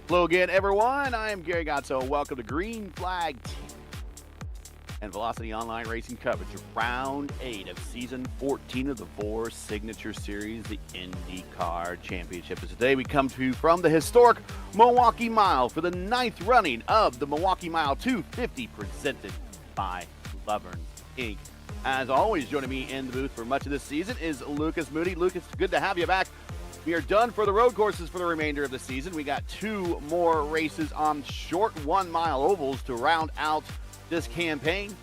Hello again, everyone. I am Gary Godsoe. Welcome to Green Flag Team and Velocity Online Racing coverage of Round 8 of Season 14 of the VOR Signature Series, the IndyCar Championship. And today we come to you from the historic Milwaukee Mile for the 9th running of the Milwaukee Mile 250 presented by Lovern, Inc. As always, joining me in the booth for much of this season is Lucas Moody. Lucas, good to have you back. We are done for the road courses for the remainder of the season. We got 2 more races on short 1-mile ovals to round out this campaign.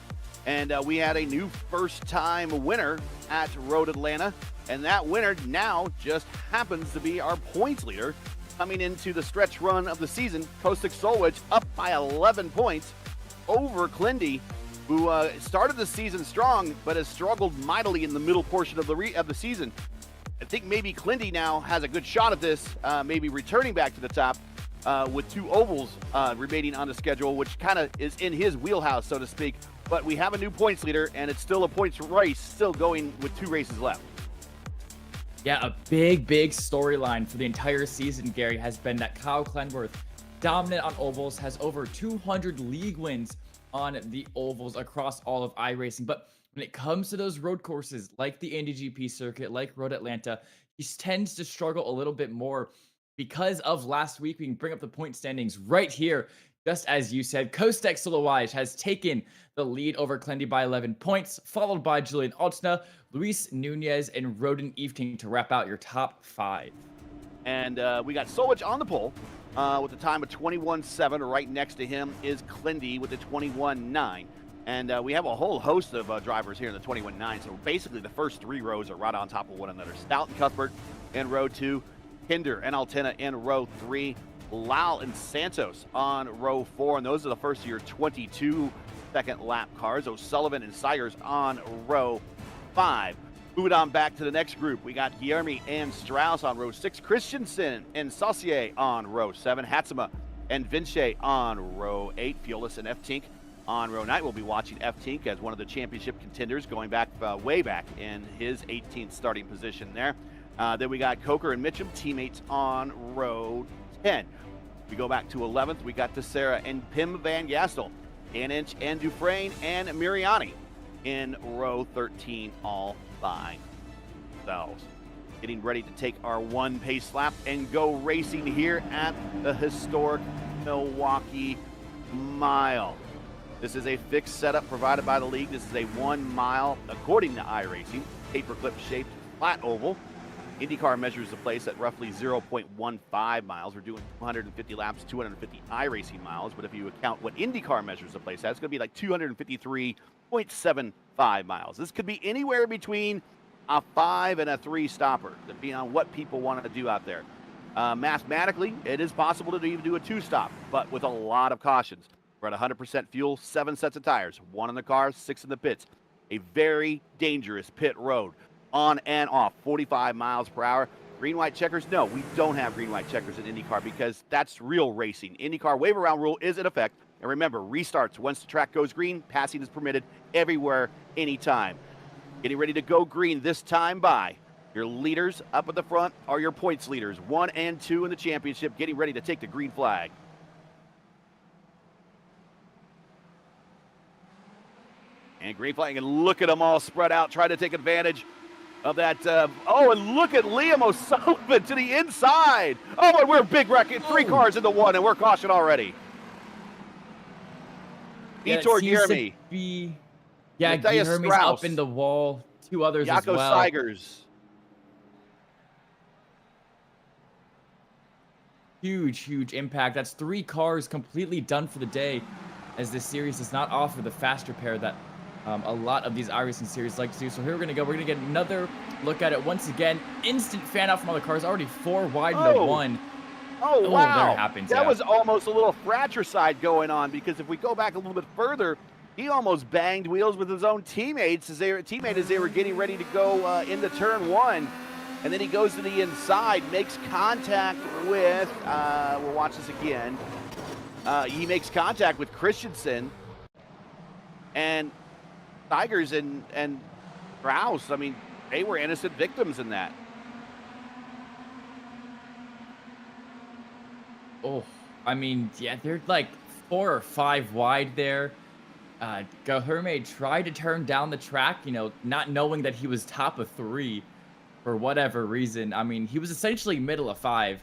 And we had a new first-time winner at Road Atlanta. And that winner now just happens to be our points leader coming into the stretch run of the season. Kostik Solwich up by 11 points over Clindy, who started the season strong but has struggled mightily in the middle portion of the season. I think maybe Clindy now has a good shot at this, maybe returning back to the top with 2 ovals remaining on the schedule, which kind of is in his wheelhouse, so to speak. But we have a new points leader, and it's still a points race, still going with 2 races left. Yeah, a big storyline for the entire season, Gary, has been that Kyle Clenworth, dominant on ovals, has over 200 league wins on the ovals across all of iRacing. But when it comes to those road courses like the Indy GP circuit, like Road Atlanta, he tends to struggle a little bit more because of last week. We can bring up the point standings right here. Just as you said, Kostek Solowaj has taken the lead over Clendy by 11 points, followed by Julian Altna, Luis Nunez, and Roden Evening to wrap out your top 5. And we got Solwich on the pole with a time of 21.7. Right next to him is Clindy with a 21.9. And we have a whole host of drivers here in the 21.9. So basically the first 3 rows are right on top of one another. Stout and Cuthbert in row 2, Hinder and Altena in row 3, Lal and Santos on row 4. And those are the first of your 22 second lap cars. O'Sullivan and Sigers on row 5. Moving on back to the next group, we got Guillermi and Strauss on row 6, Christensen and Saucier on row 7, Hatsuma and Vinci on row 8, Fiolis and F-Tink on row 9. We'll be watching F-Tink as one of the championship contenders going back way back in his 18th starting position there. Then we got Coker and Mitchum, teammates on row 10. We go back to 11th. We got Tessera and Pim Van Gastel, Anich and Dufresne and Miriani in row 13 all by themselves. Getting ready to take our 1 pace lap and go racing here at the historic Milwaukee Mile. This is a fixed setup provided by the league. This is a 1-mile, according to iRacing, paperclip shaped flat oval. IndyCar measures the place at roughly 0.15 miles. We're doing 250 laps, 250 iRacing miles. But if you account what IndyCar measures the place at, it's going to be like 253.75 miles. This could be anywhere between a 5 and a 3 stopper, depending on what people want to do out there. Mathematically, it is possible to even do a 2-stop, but with a lot of cautions. We're at 100% fuel, 7 sets of tires, 1 in the car, 6 in the pits. A very dangerous pit road. On and off, 45 miles per hour. Green, white checkers? No, we don't have green, white checkers in IndyCar because that's real racing. IndyCar wave around rule is in effect. And remember, restarts once the track goes green, passing is permitted everywhere, anytime. Getting ready to go green this time by your leaders up at the front are your points leaders, 1 and 2 in the championship, getting ready to take the green flag. And green flag, and look at them all spread out, trying to take advantage of that. And look at Liam O'Sullivan to the inside. Oh, and we're big wreck. 3 cars into 1, and we're cautioned already. Vitor Guillermi. Guillermi's up in the wall. 2 others as well. Jaco Sigers. Huge impact. That's 3 cars completely done for the day, as this series does not offer the faster pair that a lot of these iRacing series like to do. So here we're going to go. We're going to get another look at it once again. Instant fan out from all the cars. Already 4 wide into 1. Oh, wow. There it happens. That was almost a little fratricide going on, because if we go back a little bit further, he almost banged wheels with his own teammates as they were getting ready to go into turn 1. And then he goes to the inside, makes contact with, we'll watch this again. He makes contact with Christensen and Tigers and Rouse. I mean, they were innocent victims in that. Oh, I mean, yeah, they're like 4 or 5 wide there. Gaherme tried to turn down the track, not knowing that he was top of 3 for whatever reason. I mean, he was essentially middle of 5.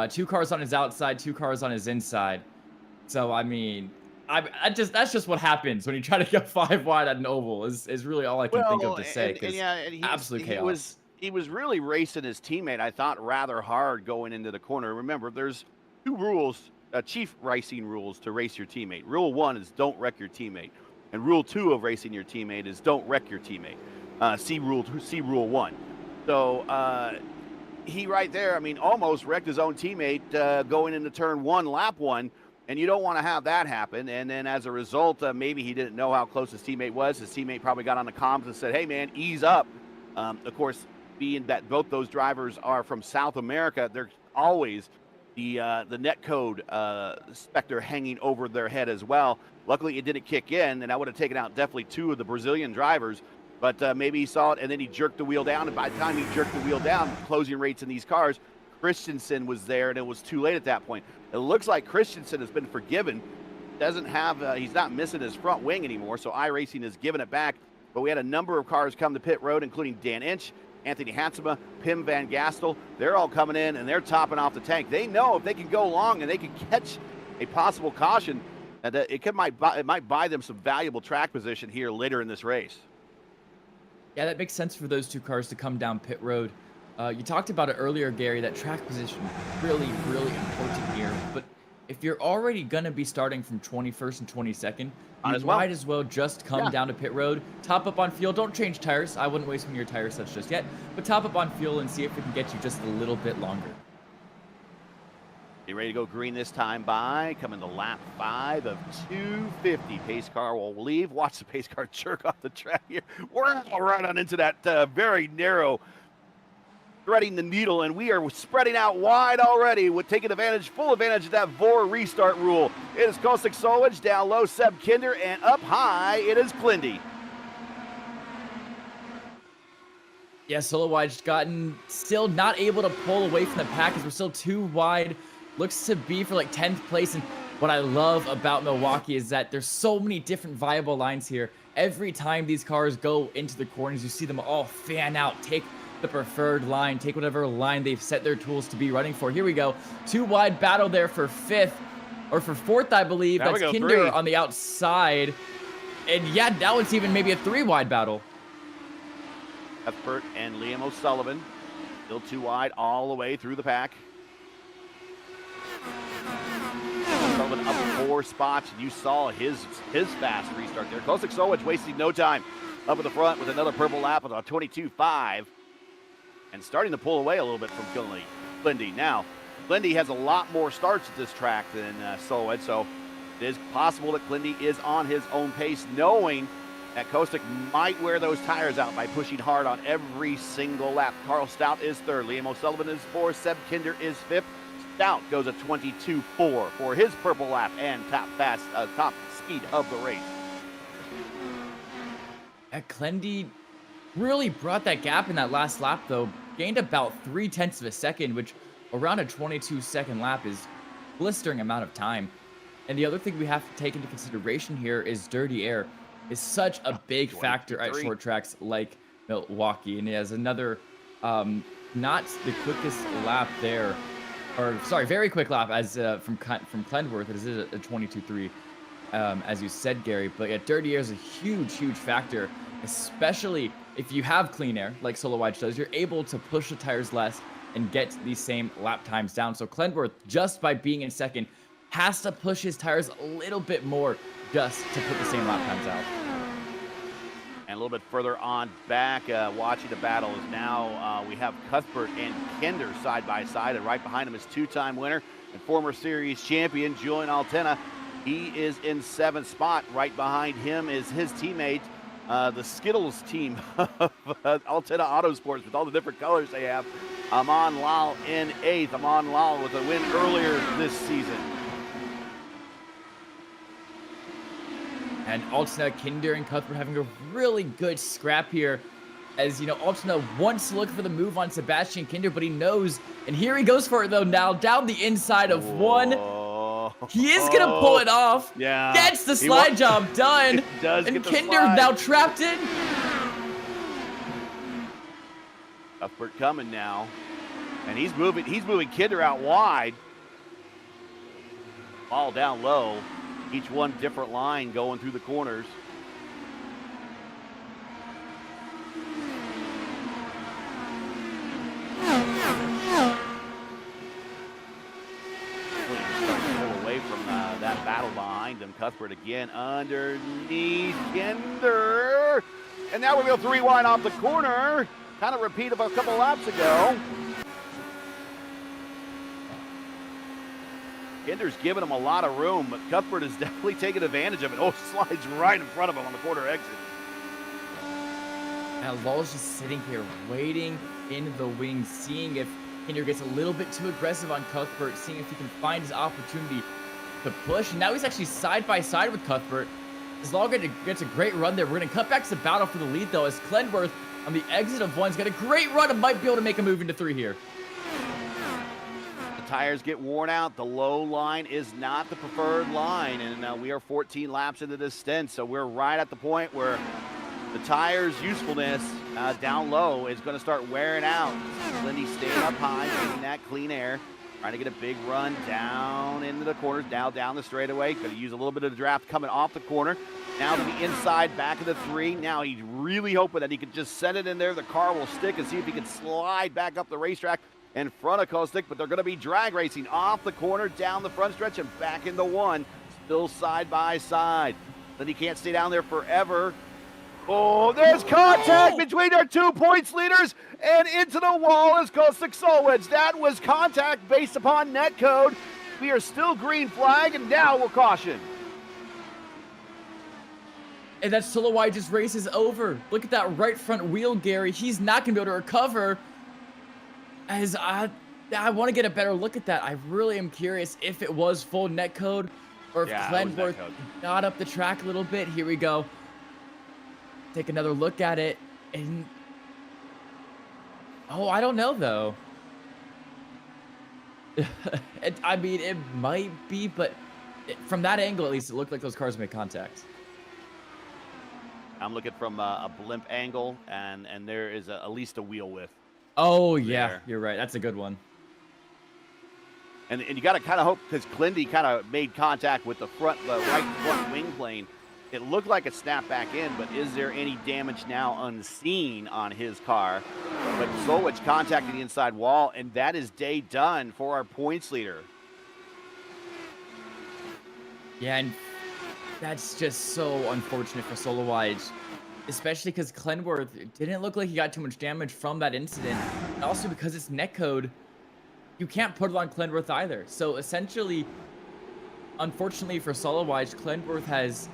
2 cars on his outside, 2 cars on his inside. So, I mean, that's just what happens when you try to go 5 wide at an oval is really all I can think of Well, to say, and 'cause yeah, and absolute chaos. he was really racing his teammate, I thought, rather hard going into the corner. Remember, there's 2 rules, chief racing rules to race your teammate. Rule 1 is don't wreck your teammate, and rule 2 of racing your teammate is don't wreck your teammate. See rule 1. So he right there, I mean, almost wrecked his own teammate going into turn 1, lap 1. And you don't want to have that happen. And then as a result, maybe he didn't know how close his teammate was. His teammate probably got on the comms and said, hey, man, ease up. Of course, being that both those drivers are from South America, there's always the net code specter hanging over their head as well. Luckily, it didn't kick in, and I would have taken out definitely 2 of the Brazilian drivers. But maybe he saw it, and then he jerked the wheel down. And by the time he jerked the wheel down, closing rates in these cars, Christensen was there, and it was too late at that point. It looks like Christensen has been forgiven. Doesn't have, he's not missing his front wing anymore, so iRacing has given it back. But we had a number of cars come to pit road, including Dan Inch, Anthony Hansema, Pim Van Gastel. They're all coming in, and they're topping off the tank. They know if they can go long and they can catch a possible caution, that it might buy them some valuable track position here later in this race. Yeah, that makes sense for those 2 cars to come down pit road. You talked about it earlier, Gary, that track position really, really important here. But if you're already going to be starting from 21st and 22nd, you might as well just come down to pit road, top up on fuel. Don't change tires. I wouldn't waste one of your tire sets just yet. But top up on fuel and see if we can get you just a little bit longer. You ready to go green this time by? Coming to lap 5 of 250. Pace car will leave. Watch the pace car jerk off the track here. We're right on into that very narrow, threading the needle, and we are spreading out wide already with taking full advantage of that VOR restart rule. It is Kostik Solwich, down low Seb Kinder, and up high it is Klindy. Yeah, Solowaj gotten still not able to pull away from the pack as we're still too wide. Looks to be for like 10th place. And what I love about Milwaukee is that there's so many different viable lines here. Every time these cars go into the corners, you see them all fan out, take the preferred line, take whatever line they've set their tools to be running for. Here we go. 2 wide battle there for 5th, or for 4th, I believe. That's Kinder 3 on the outside. And yeah, now it's even maybe a 3 wide battle. Cuthbert and Liam O'Sullivan still 2 wide all the way through the pack. O'Sullivan up 4 spots, and you saw his fast restart there. Kostik Solwich wasting no time up at the front with another purple lap with a 22.5. And starting to pull away a little bit from Klindy. Now, Klindy has a lot more starts at this track than Solwich, so it is possible that Klindy is on his own pace, knowing that Kostik might wear those tires out by pushing hard on every single lap. Carl Stout is 3rd. Liam O'Sullivan is 4th. Seb Kinder is 5th. Stout goes a 22.4 for his purple lap and top speed of the race. Klindy really brought that gap in that last lap, though. Gained about 0.3 of a second, which around a 22-second lap is blistering amount of time. And the other thing we have to take into consideration here is dirty air is such a big factor at short tracks like Milwaukee. And he has another, not the quickest lap there, or sorry, very quick lap as from Clenworth. It is a 22.3, as you said, Gary. But yeah, dirty air is a huge, huge factor, especially if you have clean air like Solowaj does. You're able to push the tires less and get these same lap times down. So Clenworth, just by being in second, has to push his tires a little bit more just to put the same lap times out. And a little bit further on back, watching the battle is now, we have Cuthbert and Kinder side by side, and right behind him is 2-time winner and former series champion Julian Altena. He is in 7th spot. Right behind him is his teammate, the Skittles team of Altena Autosports, with all the different colors they have. Aman Lal in 8th. Aman Lal with a win earlier this season. And Altena, Kinder, and Cuthbert having a really good scrap here. As, you know, Altena wants to look for the move on Sebastian Kinder, but he knows. And here he goes for it, though, now. Down the inside of 1. He is going to pull it off. Yeah. Gets the slide job done. It does and get the Kinder slide. now trapped in. Cuthbert coming now. And he's moving Kinder out wide. Ball down low. Each one different line going through the corners. Away from that battle behind him. Cuthbert again underneath Kinder. And now we go 3 wide off the corner. Kind of repeat of a couple laps ago. Kinder's giving him a lot of room, but Cuthbert is definitely taking advantage of it. Oh, slides right in front of him on the corner exit. Now Lowell's just sitting here waiting in the wings, seeing if Kinder gets a little bit too aggressive on Cuthbert, seeing if he can find his opportunity to push. And now he's actually side by side with Cuthbert. As Lowell gets a great run there. We're going to cut back to the battle for the lead, though, as Clenworth on the exit of 1's got a great run and might be able to make a move into 3 here. The tires get worn out. The low line is not the preferred line, and we are 14 laps into this stint, so we're right at the point where the tire's usefulness down low is going to start wearing out. Lindy staying up high, getting that clean air, trying to get a big run down into the corners, down the straightaway. Going to use a little bit of the draft coming off the corner. Now to the inside, back of the 3. Now he's really hoping that he can just send it in there. The car will stick and see if he can slide back up the racetrack in front of Kostic, but they're going to be drag racing off the corner, down the front stretch, and back into 1. Still side by side. Then he can't stay down there forever. Oh, there's contact between our 2 points leaders, and into the wall is Kostic Solwich. That was contact based upon net code. We are still green flag, and now we'll caution. And that Solowai just races over. Look at that right front wheel, Gary. He's not going to be able to recover. As I want to get a better look at that. I really am curious if it was full net code or if Clenworth got up the track a little bit. Here we go. Take another look at it. And oh, I don't know, though. I mean, it might be, but from that angle, at least, it looked like those cars made contact. I'm looking from a blimp angle, and there is at least a wheel width. Oh, yeah, you're right. That's a good one. And you got to kind of hope, because Clindy kind of made contact with the right front wing plane. It looked like it snapped back in, but is there any damage now unseen on his car? But Solwich contacted the inside wall, and that is day done for our points leader. Yeah, and that's just so unfortunate for Solowai, especially because Clenworth didn't look like he got too much damage from that incident. And also because it's netcode, you can't put it on Clenworth either. So essentially, unfortunately for Solowai, Clenworth has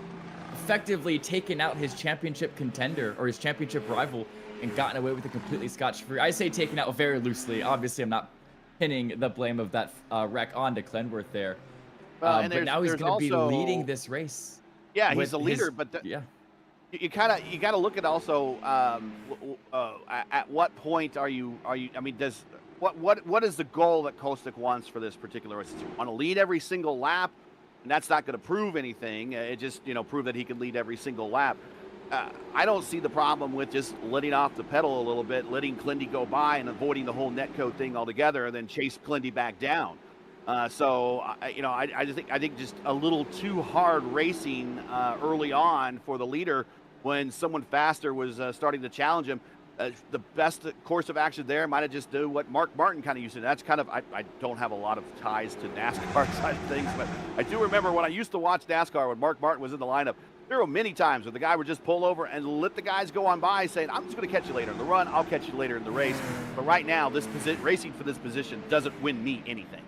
effectively taken out his championship contender or his championship rival and gotten away with it completely scotch-free. I say taken out very loosely. Obviously, I'm not pinning the blame of that wreck onto Clenworth there. But now he's going to be leading this race. Yeah, he's the leader, but yeah, you got to look at also at what point are you? I mean, what is the goal that Kostic wants for this particular race? Does he want to lead every single lap? And that's not going to prove anything. It just prove that he can lead every single lap. I don't see the problem with just letting off the pedal a little bit, letting Clindy go by and avoiding the whole netcode thing altogether, and then chase Clindy back down. I think just a little too hard racing early on for the leader when someone faster was starting to challenge him. The best course of action there might have just do what Mark Martin kind of used to. That's kind of, I don't have a lot of ties to NASCAR side of things, but I do remember when I used to watch NASCAR when Mark Martin was in the lineup, there were many times where the guy would just pull over and let the guys go on by saying, I'm just going to catch you later in the run, I'll catch you later in the race. But right now, racing for this position doesn't win me anything.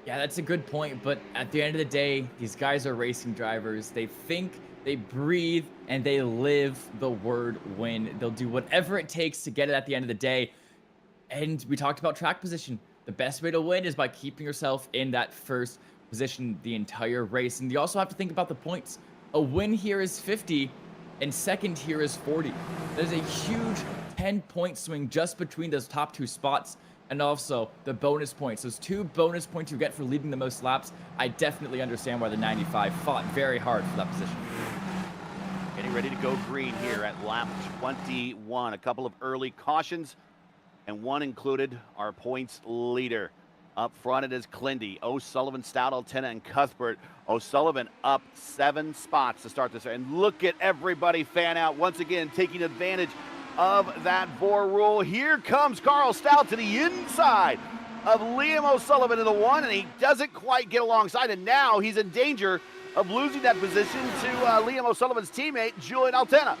Yeah, that's a good point, but at the end of the day, these guys are racing drivers. They think, they breathe, and they live the word win. They'll do whatever it takes to get it at the end of the day. And we talked about track position. The best way to win is by keeping yourself in that first position the entire race. And you also have to think about the points. A win here is 50, and second here is 40. There's a huge 10-point swing just between those top 2 spots. and also the bonus points. Those 2 bonus points you get for leading the most laps. I definitely understand why the 95 fought very hard for that position. Getting ready to go green here at lap 21. A couple of early cautions, and one included our points leader. Up front, it is Clindy, O'Sullivan, Stout, Altena, and Cuthbert. O'Sullivan up 7 spots to start this. And look at everybody fan out once again, taking advantage of that VOR rule. Here comes Carl Stout to the inside of Liam O'Sullivan in the 1, and he doesn't quite get alongside. And now he's in danger of losing that position to Liam O'Sullivan's teammate, Julian Altena.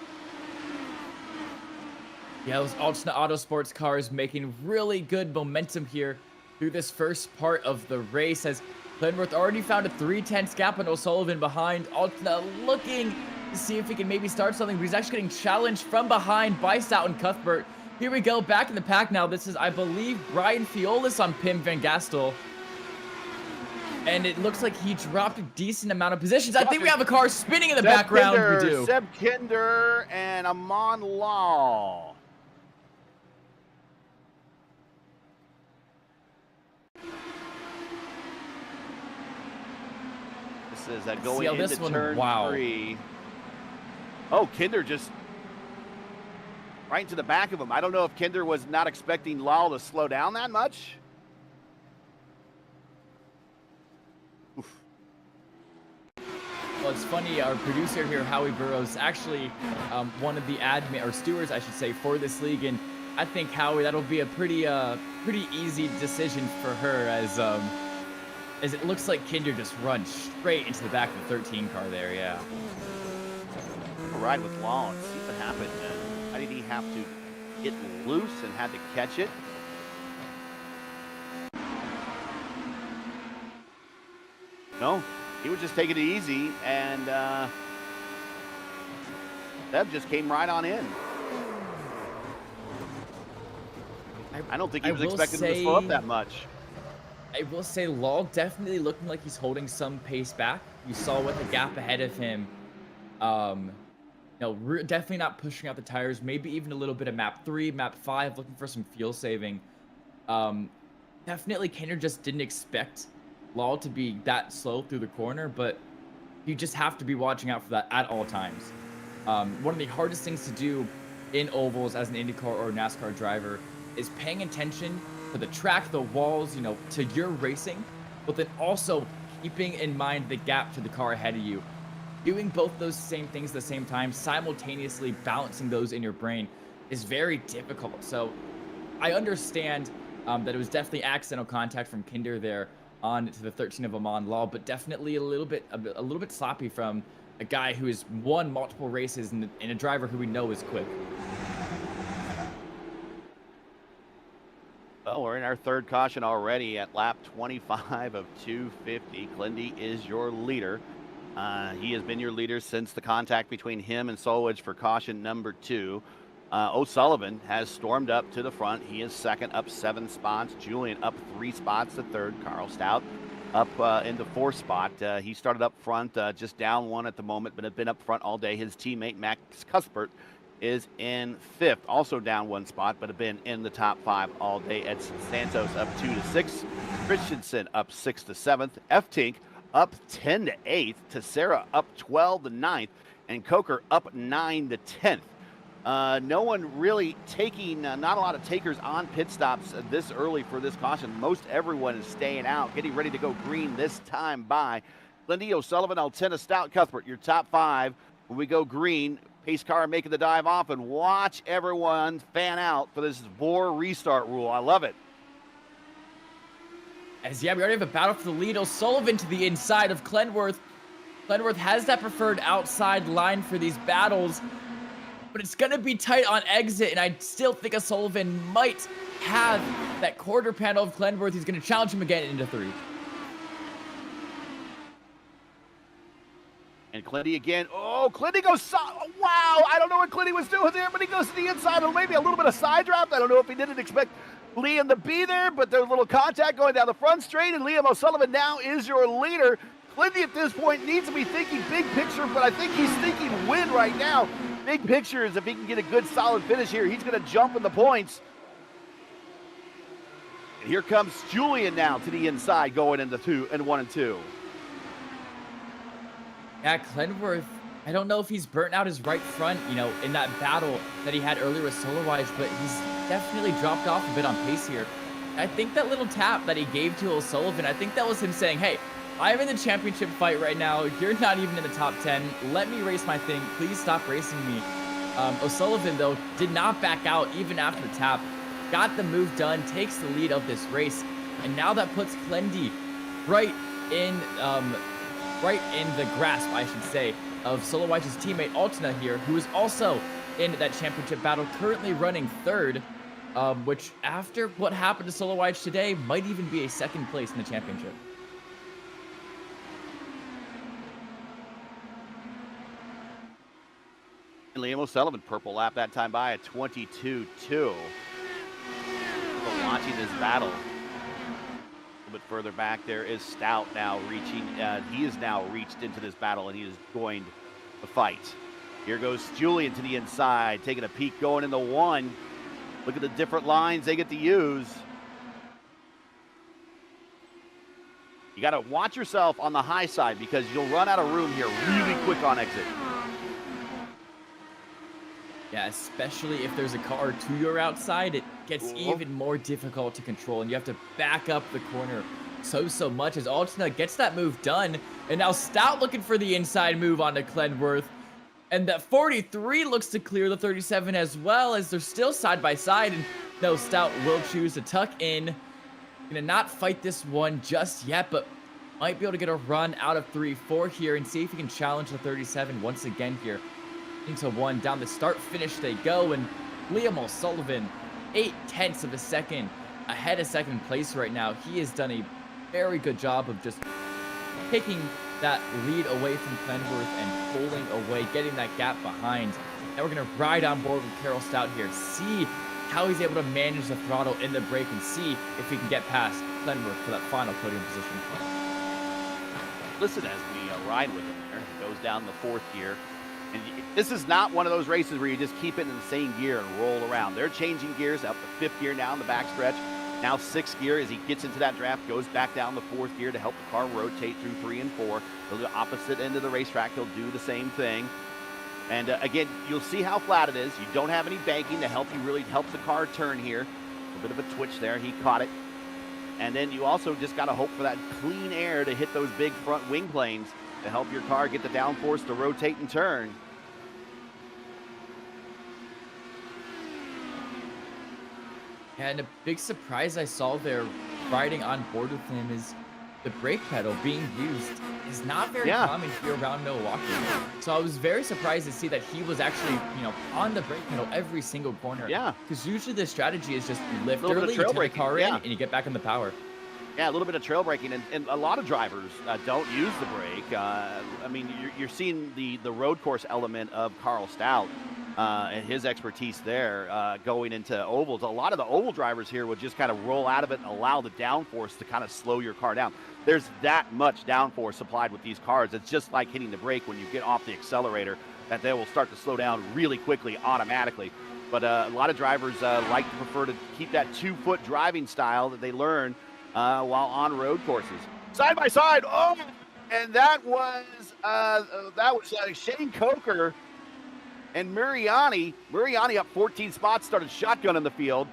Yeah, those alternate Autosports cars making really good momentum here through this first part of the race, as Glenworth already found a 3/10 gap on O'Sullivan behind. Altena looking to see if he can maybe start something, but he's actually getting challenged from behind by Stout and Cuthbert. Here we go, back in the pack now. This is, I believe, Brian Fiolis on Pim Van Gastel. And it looks like he dropped a decent amount of positions. I think we have a car spinning in the background. Kinder, we do. Seb Kinder and Amon Law. This is going into turn 3. Oh, Kinder just right into the back of him. I don't know if Kinder was not expecting Law to slow down that much. Oof. Well, it's funny, our producer here, Howie Burroughs, actually one of the admin, or stewards, I should say, for this league. And I think, Howie, that'll be a pretty easy decision for her, as it looks like Kinder just runs straight into the back of the 13 car there, yeah. I'll ride with Law and see what happened. How did he have to get loose and had to catch it? No, he was just taking it easy, and Seb just came right on in. I don't think he was expecting him to slow up that much. I will say, Law definitely looking like he's holding some pace back. You saw with the gap ahead of him. Definitely not pushing out the tires. Maybe even a little bit of map 3, map 5, looking for some fuel saving. Definitely, Kinder just didn't expect Law to be that slow through the corner, but you just have to be watching out for that at all times. One of the hardest things to do in ovals as an IndyCar or NASCAR driver is paying attention to the track, the walls, to your racing, but then also keeping in mind the gap to the car ahead of you. Doing both those same things at the same time, simultaneously balancing those in your brain, is very difficult. So I understand that it was definitely accidental contact from Kinder there on to the 13 of Amon Law, but definitely a little bit sloppy from a guy who has won multiple races and a driver who we know is quick. Well, we're in our third caution already at lap 25 of 250. Clindy is your leader. He has been your leader since the contact between him and Solwich for caution number 2. O'Sullivan has stormed up to the front. He is second, up 7 spots. Julian up 3 spots to third. Carl Stout up in the 4th spot. He started up front, just down 1 at the moment, but has been up front all day. His teammate, Max Cuthbert, is in 5th, also down 1 spot, but have been in the top 5 all day. Edson Santos up 2 to 6. Christensen up 6 to 7th. F-Tink up 10 to 8th. Tessera up 12 to 9th. And Coker up 9 to 10th. No one really taking, not a lot of takers on pit stops this early for this caution. Most everyone is staying out, getting ready to go green this time by Clindy, O'Sullivan, Altena, Stout, Cuthbert. Your top 5 when we go green. Pace car making the dive off, and watch everyone fan out for this VOR restart rule. I love it. We already have a battle for the lead. O'Sullivan to the inside of Glenworth. Glenworth has that preferred outside line for these battles, but it's going to be tight on exit, and I still think O'Sullivan might have that quarter panel of Glenworth. He's going to challenge him again into 3. And Clindy again. Oh, Clindy goes, wow, I don't know what Clindy was doing there, but he goes to the inside, or maybe a little bit of side draft. I don't know if he didn't expect Liam to be there, but there's a little contact going down the front straight, and Liam O'Sullivan now is your leader. Clindy at this point needs to be thinking big picture, but I think he's thinking win right now. Big picture is if he can get a good solid finish here, he's going to jump in the points. Here comes Julian now to the inside, going into 1 and 2. Yeah, Clenworth, I don't know if he's burnt out his right front, in that battle that he had earlier with Solowage, but he's definitely dropped off a bit on pace here. I think that little tap that he gave to O'Sullivan, I think that was him saying, hey, I'm in the championship fight right now. You're not even in the top 10. Let me race my thing. Please stop racing me. O'Sullivan, though, did not back out even after the tap. Got the move done, takes the lead of this race, and now that puts Clendy right in the grasp, I should say, of Solowice's teammate Altena here, who is also in that championship battle, currently running third, which after what happened to Solowice today might even be a second place in the championship. Liam O'Sullivan, purple lap that time by at 22.2. Watching this battle. A little bit further back there is Stout now reaching. He is now reached into this battle, and he is going to fight. Here goes Julian to the inside, taking a peek, going into 1. Look at the different lines they get to use. You got to watch yourself on the high side because you'll run out of room here really quick on exit. Yeah, especially if there's a car to your outside, it gets even more difficult to control, and you have to back up the corner so much as Altena gets that move done, and now Stout looking for the inside move onto Clenworth, and that 43 looks to clear the 37 as well, as they're still side by side, and no, Stout will choose to tuck in. Gonna not fight this one just yet, but might be able to get a run out of 3-4 here and see if he can challenge the 37 once again here. Into 1 down the start finish they go, and Liam O'Sullivan 0.8 of a second ahead of second place right now. He has done a very good job of just taking that lead away from Clenworth and pulling away, getting that gap behind. Now we're gonna ride on board with Carroll Stout here, see how he's able to manage the throttle in the brake, and see if he can get past Clenworth for that final podium position. Listen as we ride with him there. Goes down the 4th gear. And this is not one of those races where you just keep it in the same gear and roll around. They're changing gears up the 5th gear now in the backstretch. Now 6th gear as he gets into that draft, goes back down the 4th gear to help the car rotate through 3 and 4. To the opposite end of the racetrack, he'll do the same thing. And again, you'll see how flat it is. You don't have any banking to help you really help the car turn here. A bit of a twitch there. He caught it. And then you also just got to hope for that clean air to hit those big front wing planes to help your car get the downforce to rotate and turn. Yeah, and a big surprise I saw there riding on board with him is the brake pedal being used is not very common here around Milwaukee. So I was very surprised to see that he was actually, on the brake pedal every single corner. Yeah. Because usually the strategy is just you lift early, you turn the car in, and you get back in the power. Yeah, a little bit of trail braking, and a lot of drivers don't use the brake. I mean, you're seeing the road course element of Carl Stout and his expertise there going into ovals. A lot of the oval drivers here would just kind of roll out of it and allow the downforce to kind of slow your car down. There's that much downforce supplied with these cars. It's just like hitting the brake when you get off the accelerator, that they will start to slow down really quickly automatically. But a lot of drivers like to prefer to keep that 2-foot driving style that they learn while on road courses. Side by side, and that was Shane Coker and Mariani up 14 spots, started shotgun in the field.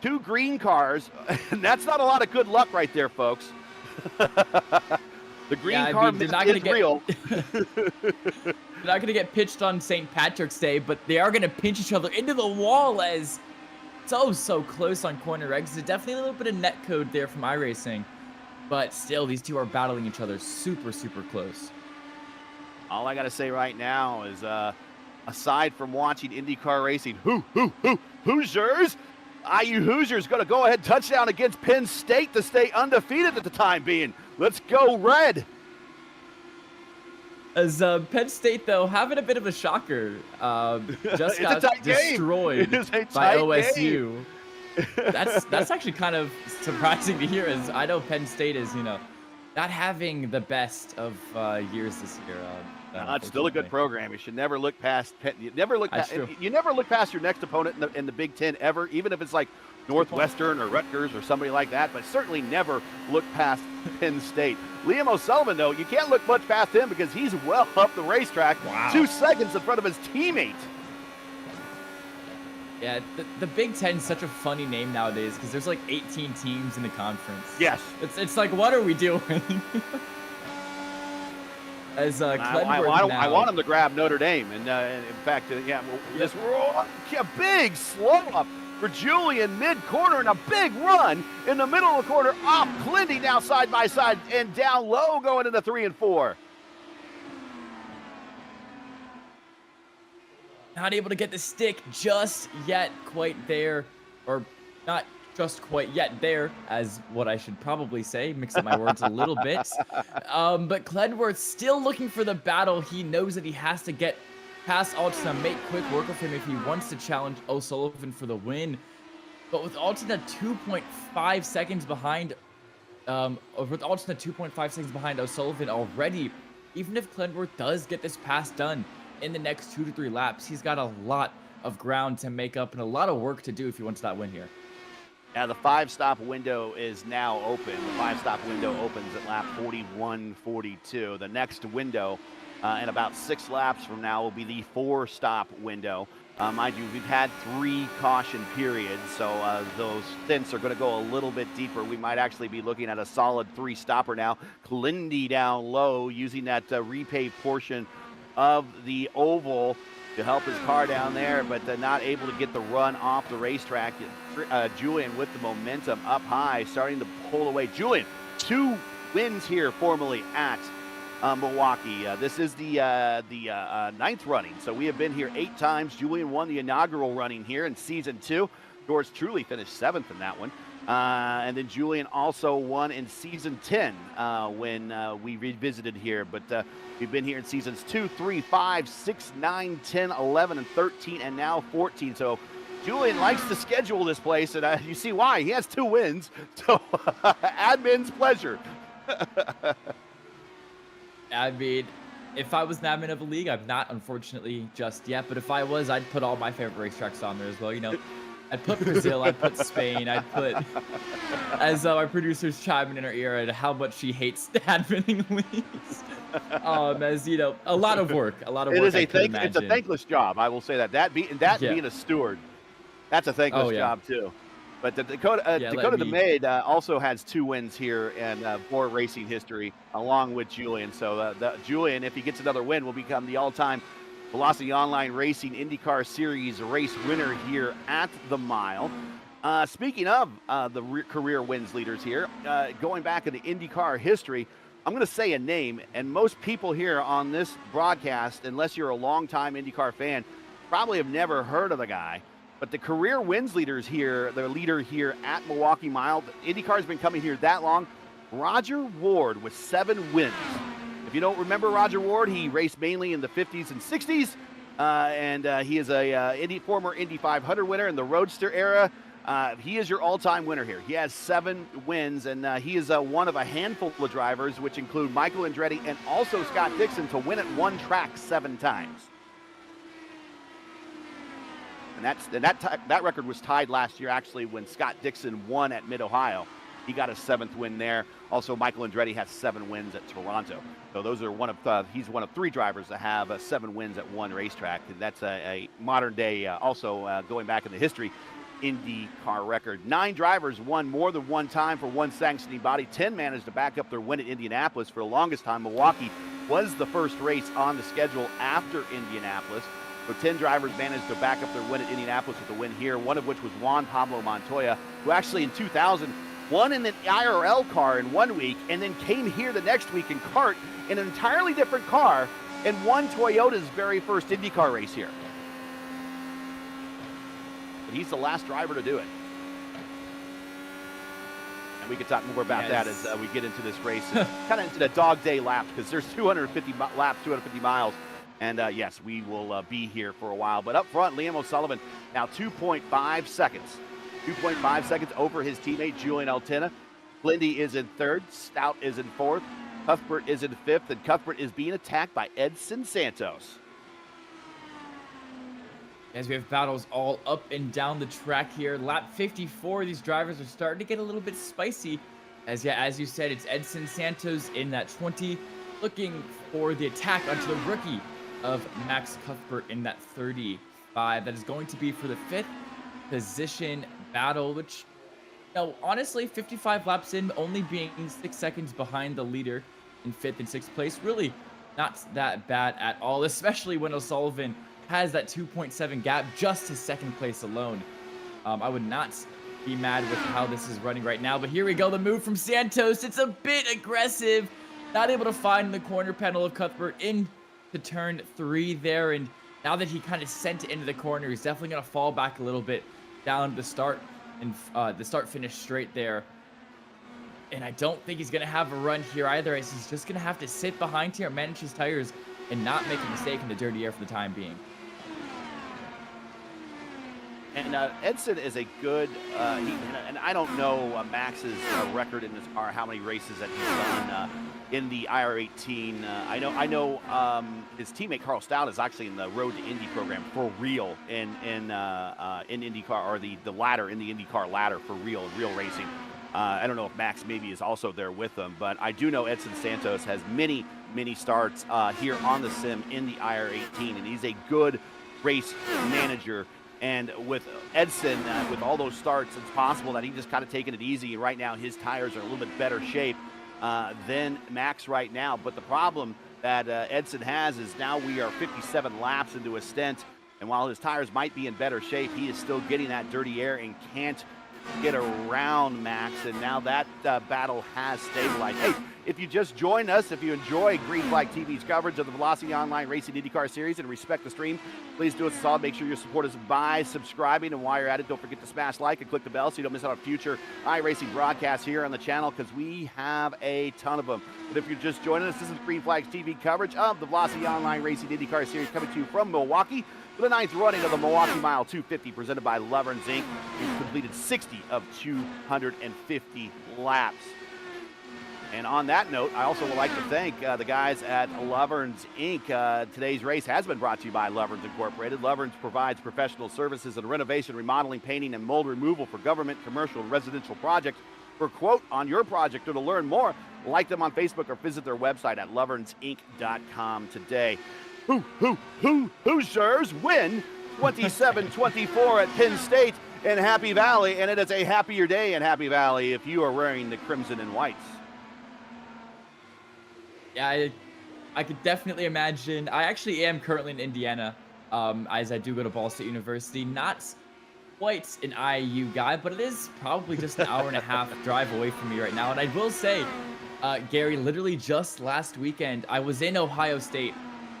2 green cars, and that's not a lot of good luck right there, folks. The green car is real. They're not going to get pitched on St. Patrick's Day, but they are going to pinch each other into the wall as so close on corner exits. Definitely a little bit of net code there from iRacing, but still, these two are battling each other super close. All I got to say right now is, aside from watching IndyCar racing, Hoosiers? IU Hoosiers going to go ahead touchdown against Penn State to stay undefeated at the time being. Let's go Red. As Penn State, though, having a bit of a shocker. Just got destroyed by OSU. That's actually kind of surprising to hear, as I know Penn State is, not having the best of years this year. It's still a good program. You should never look past. You never look past your next opponent in the Big Ten ever, even if it's like Northwestern or Rutgers or somebody like that. But certainly never look past Penn State. Liam O'Sullivan, though, you can't look much past him because he's well up the racetrack, 2 seconds in front of his teammate. Yeah, the Big Ten is such a funny name nowadays because there's like 18 teams in the conference. Yes. It's like, what are we doing? As I want him to grab Notre Dame, and in fact, this big slow up for Julian mid-corner and a big run in the middle of the corner off Clindy now side by side and down low going into 3 and 4. Not able to get the stick just yet quite there, or not just quite yet there, as what I should probably say, mix up my words a little bit. But Cledworth still looking for the battle. He knows that he has to get past Altina, make quick work of him if he wants to challenge O'Sullivan for the win. But with Altina 2.5 seconds behind, O'Sullivan already, even if Cledworth does get this pass done in the next 2 to 3 laps, he's got a lot of ground to make up and a lot of work to do if he wants that win here. Now the 5-stop window is now open. The 5-stop window opens at lap 41-42. The next window in about 6 laps from now will be the 4-stop window. Mind you, we've had 3 caution periods, so those stints are going to go a little bit deeper. We might actually be looking at a solid 3-stopper now. Clindy down low using that repave portion of the oval to help his car down there, but not able to get the run off the racetrack. Julian with the momentum up high, starting to pull away. Julian, 2 wins here formally at Milwaukee. This is the 9th running, so we have been here 8 times. Julian won the inaugural running here in season 2. George Truly finished 7th in that one. And then Julian also won in season 10 when we revisited here. But we've been here in seasons 2, 3, 5, 6, 9, 10, 11, and 13, and now 14. So Julian likes to schedule this place, and you see why. He has 2 wins. So admin's pleasure. I mean, if I was an admin of a league, I'm not, unfortunately, just yet. But if I was, I'd put all my favorite racetracks on there as well. You know, I'd put Brazil, I'd put Spain, I'd put, as our producers chime in our ear at how much she hates adminning leagues. As you know, a lot of work. It's a thankless job. I will say that. Being a steward, that's a thankless job too. But Dakota DeMaid also has 2 wins here in VOR racing history, along with Julian. So Julian, if he gets another win, will become the all-time Velocity Online Racing IndyCar Series race winner here at the mile. Speaking of the career wins leaders here, going back into IndyCar history, I'm going to say a name, and most people here on this broadcast, unless you're a longtime IndyCar fan, probably have never heard of the guy. But the career wins leaders here, the leader here at Milwaukee Mile, IndyCar's been coming here that long. Roger Ward with 7 wins. If you don't remember Roger Ward, he raced mainly in the 50s and 60s, and he is a former Indy 500 winner in the Roadster era. He is your all-time winner here. He has 7 wins, and he is one of a handful of drivers, which include Michael Andretti and also Scott Dixon, to win at one track 7 times. And that record was tied last year, actually, when Scott Dixon won at Mid-Ohio. He got a 7th win there. Also, Michael Andretti has 7 wins at Toronto. So those are he's one of 3 drivers to have 7 wins at one racetrack. And that's a modern day, also going back in the history, IndyCar record. 9 drivers won more than one time for one sanctioning body. 10 managed to back up their win at Indianapolis for the longest time. Milwaukee was the first race on the schedule after Indianapolis. So 10 drivers managed to back up their win at Indianapolis with a win here, one of which was Juan Pablo Montoya, who actually in 2000 won in an IRL car in 1 week and then came here the next week in kart in an entirely different car and won Toyota's very first IndyCar race here. But he's the last driver to do it. And we could talk more about that as we get into this race, kind of into the dog day laps, because there's 250 laps, 250 miles. And yes, we will be here for a while. But up front, Liam O'Sullivan now 2.5 seconds. 2.5 seconds over his teammate, Julian Altina. Clindy is in 3rd. Stout is in 4th. Cuthbert is in 5th, and Cuthbert is being attacked by Edson Santos. As we have battles all up and down the track here. Lap 54, these drivers are starting to get a little bit spicy. As you said, it's Edson Santos in that 20, looking for the attack onto the rookie of Max Cuthbert in that 35. That is going to be for the 5th position battle, which, honestly, 55 laps in, only being 6 seconds behind the leader in 5th and 6th place. Really not that bad at all, especially when O'Sullivan has that 2.7 gap just to 2nd place alone. I would not be mad with how this is running right now, but here we go. The move from Santos. It's a bit aggressive. Not able to find the corner panel of Cuthbert into turn 3 there, and now that he kind of sent it into the corner, he's definitely going to fall back a little bit down the start and the start-finish straight there. And I don't think he's going to have a run here either, as he's just going to have to sit behind here, manage his tires, and not make a mistake in the dirty air for the time being. And Edson is a good, and I don't know Max's record in this car, how many races that he's done in the IR18. I know his teammate Carl Stout is actually in the Road to Indy program for real in IndyCar, or the ladder in the IndyCar ladder for real racing. I don't know if Max maybe is also there with them, but I do know Edson Santos has many starts here on the sim in the IR18, and he's a good race manager. And with Edson, with all those starts, it's possible that he just kind of taking it easy. Right now, his tires are in a little bit better shape than Max right now. But the problem that Edson has is now we are 57 laps into a stint, and while his tires might be in better shape, he is still getting that dirty air and can't get around Max. And now that battle has stabilized. Hey, if you just joined us, if you enjoy Green Flag TV's coverage of the Velocity Online Racing IndyCar Series and respect the stream, please do us a solid. Make sure you support us by subscribing. And while you're at it, don't forget to smash like and click the bell so you don't miss out on future iRacing broadcasts here on the channel, because we have a ton of them. But if you're just joining us, this is Green Flags TV coverage of the Velocity Online Racing IndyCar Series, coming to you from Milwaukee for the 9th running of the Milwaukee Mile 250, presented by Lovern, Inc. We've completed 60 of 250 laps. And on that note, I also would like to thank the guys at Lovern, Inc. Today's race has been brought to you by Lovern Incorporated. Lovern provides professional services in renovation, remodeling, painting, and mold removal for government, commercial, and residential projects. For a quote on your project or to learn more, like them on Facebook or visit their website at lovernsinc.com today. Hoosiers win 27-24 at Penn State in Happy Valley, and it is a happier day in Happy Valley if you are wearing the crimson and whites. Yeah, I could definitely imagine. I actually am currently in Indiana, as I do go to Ball State University. Not quite an IU guy, but it is probably just an hour and a half drive away from me right now. And I will say, Gary, literally just last weekend, I was in Ohio State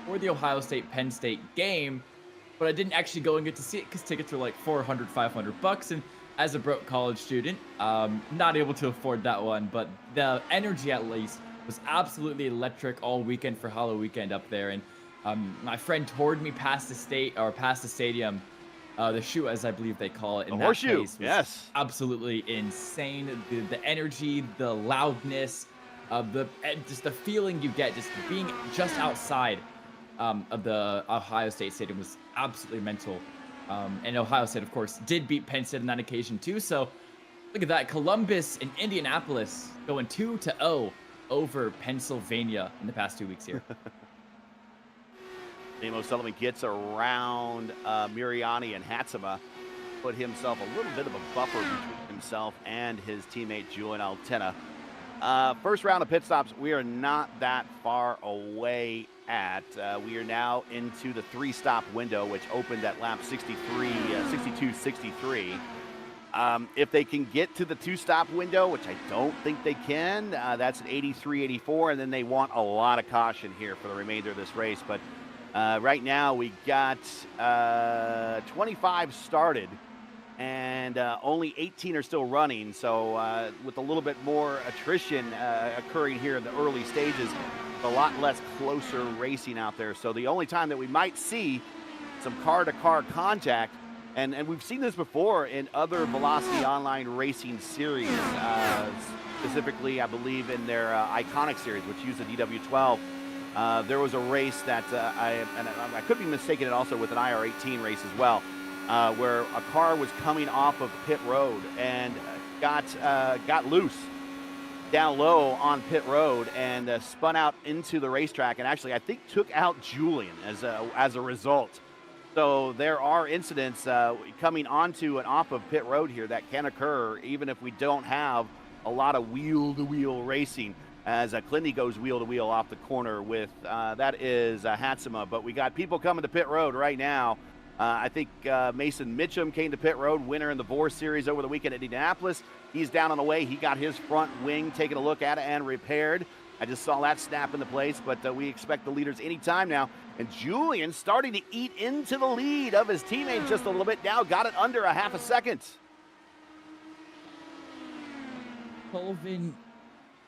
for the Ohio State-Penn State game, but I didn't actually go and get to see it because tickets were like $400, $500. And as a broke college student, not able to afford that one, but the energy at least was absolutely electric all weekend for Hollow Weekend up there. And my friend toured me past the stadium, the shoe, as I believe they call it. The horseshoe, yes. Absolutely insane. The energy, the loudness, just the feeling you get just being just outside of the Ohio State Stadium was absolutely mental. And Ohio State, of course, did beat Penn State on that occasion too. So look at that. Columbus and Indianapolis going 2-0 over Pennsylvania in the past 2 weeks here. Nemo Sullivan gets around Miriani and Hatsama, put himself a little bit of a buffer between himself and his teammate Julian Altena. First round of pit stops, we are not that far away at. We are now into the 3-stop window, which opened at lap 62-63. If they can get to the 2-stop window, which I don't think they can, that's an 83-84, and then they want a lot of caution here for the remainder of this race. But right now we got 25 started, and only 18 are still running. So with a little bit more attrition occurring here in the early stages, a lot less closer racing out there. So the only time that we might see some car-to-car contact And we've seen this before in other Velocity Online racing series, specifically, I believe, in their Iconic series, which used the DW12. There was a race that I could be mistaken it also with an IR18 race as well, where a car was coming off of pit road and got loose down low on pit road and spun out into the racetrack, and actually I think took out Julian as a result. So there are incidents coming onto and off of pit road here that can occur even if we don't have a lot of wheel-to-wheel racing, as Clindy goes wheel-to-wheel off the corner with, that is Hatsuma. But we got people coming to pit road right now. I think Mason Mitchum came to pit road, winner in the VOR series over the weekend at Indianapolis. He's down on the way. He got his front wing taken a look at and repaired. I just saw that snap into place, but we expect the leaders anytime now. And Julian starting to eat into the lead of his teammate just a little bit now. Got it under a half a second. Colvin.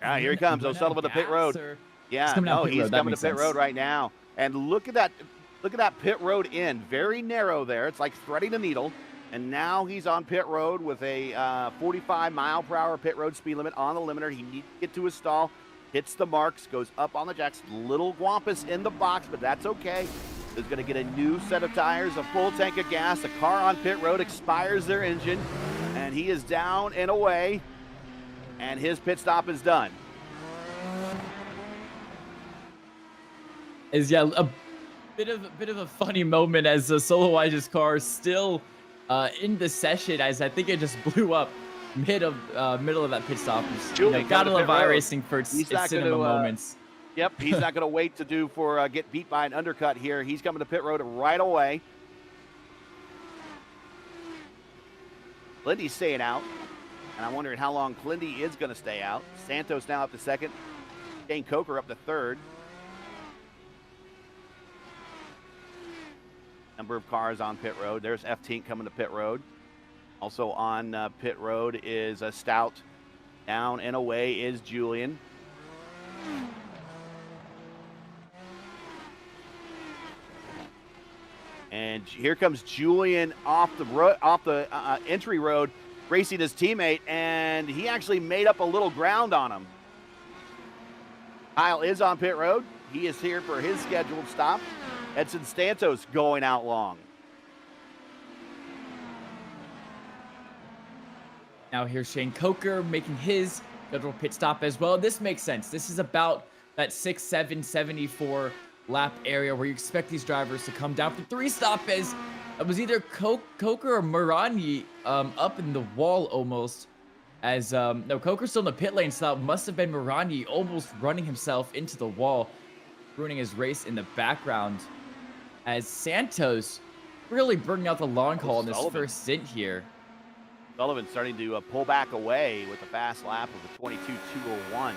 Here he comes. O'Sullivan to pit road. Yeah, he's coming to pit road right now. And look at that pit road end. Very narrow there. It's like threading a needle. And now he's on pit road with a 45 mile per hour pit road speed limit on the limiter. He needs to get to his stall. Hits the marks, goes up on the jacks. Little wampus in the box, but that's okay. He's going to get a new set of tires, a full tank of gas. A car on pit road expires their engine, and he is down and away, and his pit stop is done. A bit of a funny moment as Solo Wise's car still in the session, as I think it just blew up middle of that pit stop. Gotta love iRacing for its cinema moments. Yep, he's not going to wait to get beat by an undercut here. He's coming to pit road right away. Clindy's staying out, and I'm wondering how long Clindy is going to stay out. Santos now up to second. Shane Coker up to third. Number of cars on pit road. There's F-Tink coming to pit road. Also on pit road is a Stout. Down and away is Julian. And here comes Julian off the entry road, racing his teammate, and he actually made up a little ground on him. Kyle is on pit road. He is here for his scheduled stop. Edson Santos going out long. Now here's Shane Coker making his scheduled pit stop as well. This makes sense. This is about that 6-7, 74 lap area where you expect these drivers to come down for three stop. As it was either Coker or Morani up in the wall almost. As no, Coker's still in the pit lane, so that must have been Morani almost running himself into the wall, ruining his race in the background. As Santos really bringing out the long haul in this first stint here. Sullivan starting to pull back away with a fast lap of the 22.201.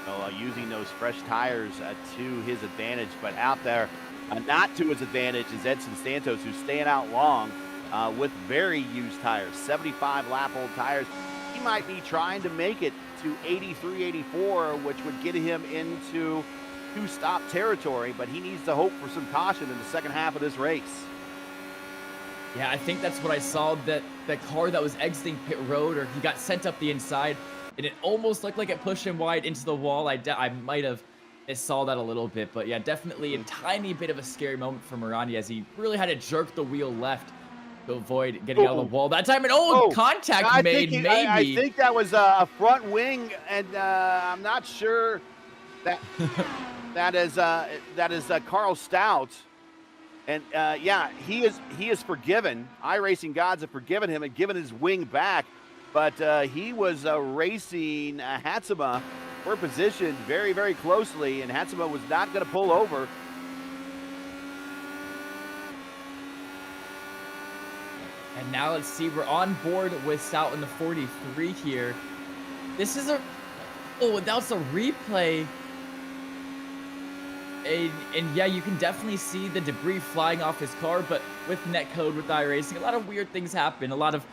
So using those fresh tires to his advantage, but out there not to his advantage is Edson Santos, who's staying out long with very used tires, 75 lap old tires. He might be trying to make it to 83, 84, which would get him into two-stop territory, but he needs to hope for some caution in the second half of this race. Yeah, I think that's what I saw, that car that was exiting pit road, or he got sent up the inside, and it almost looked like it pushed him wide into the wall. I might have saw that a little bit, but yeah, definitely a tiny bit of a scary moment for Morani as he really had to jerk the wheel left to avoid getting out of the wall that time. And contact made, maybe. I think that was a front wing, and I'm not sure that that is Carl Stout. And yeah, he is forgiven. iRacing gods have forgiven him and given his wing back. But he was racing Hatsuma for position very, very closely, and Hatsuma was not going to pull over. And now let's see, we're on board with Stout in the 43 here. This is that's a replay. And yeah, you can definitely see the debris flying off his car, but with netcode, with iRacing, a lot of weird things happen. A lot of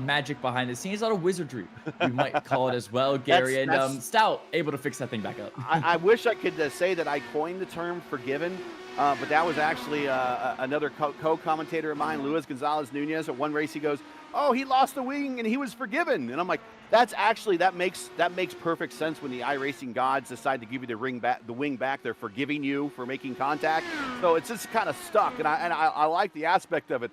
magic behind the scenes, a lot of wizardry, we might call it as well, Gary. And Stout able to fix that thing back up. I wish I could say that I coined the term forgiven, but that was actually another co-commentator of mine, Luis Gonzalez Nunez. At one race, he goes, "Oh, he lost the wing and he was forgiven." And I'm like, that makes perfect sense when the iRacing gods decide to give you the wing back. They're forgiving you for making contact. So it's just kind of stuck, and I like the aspect of it.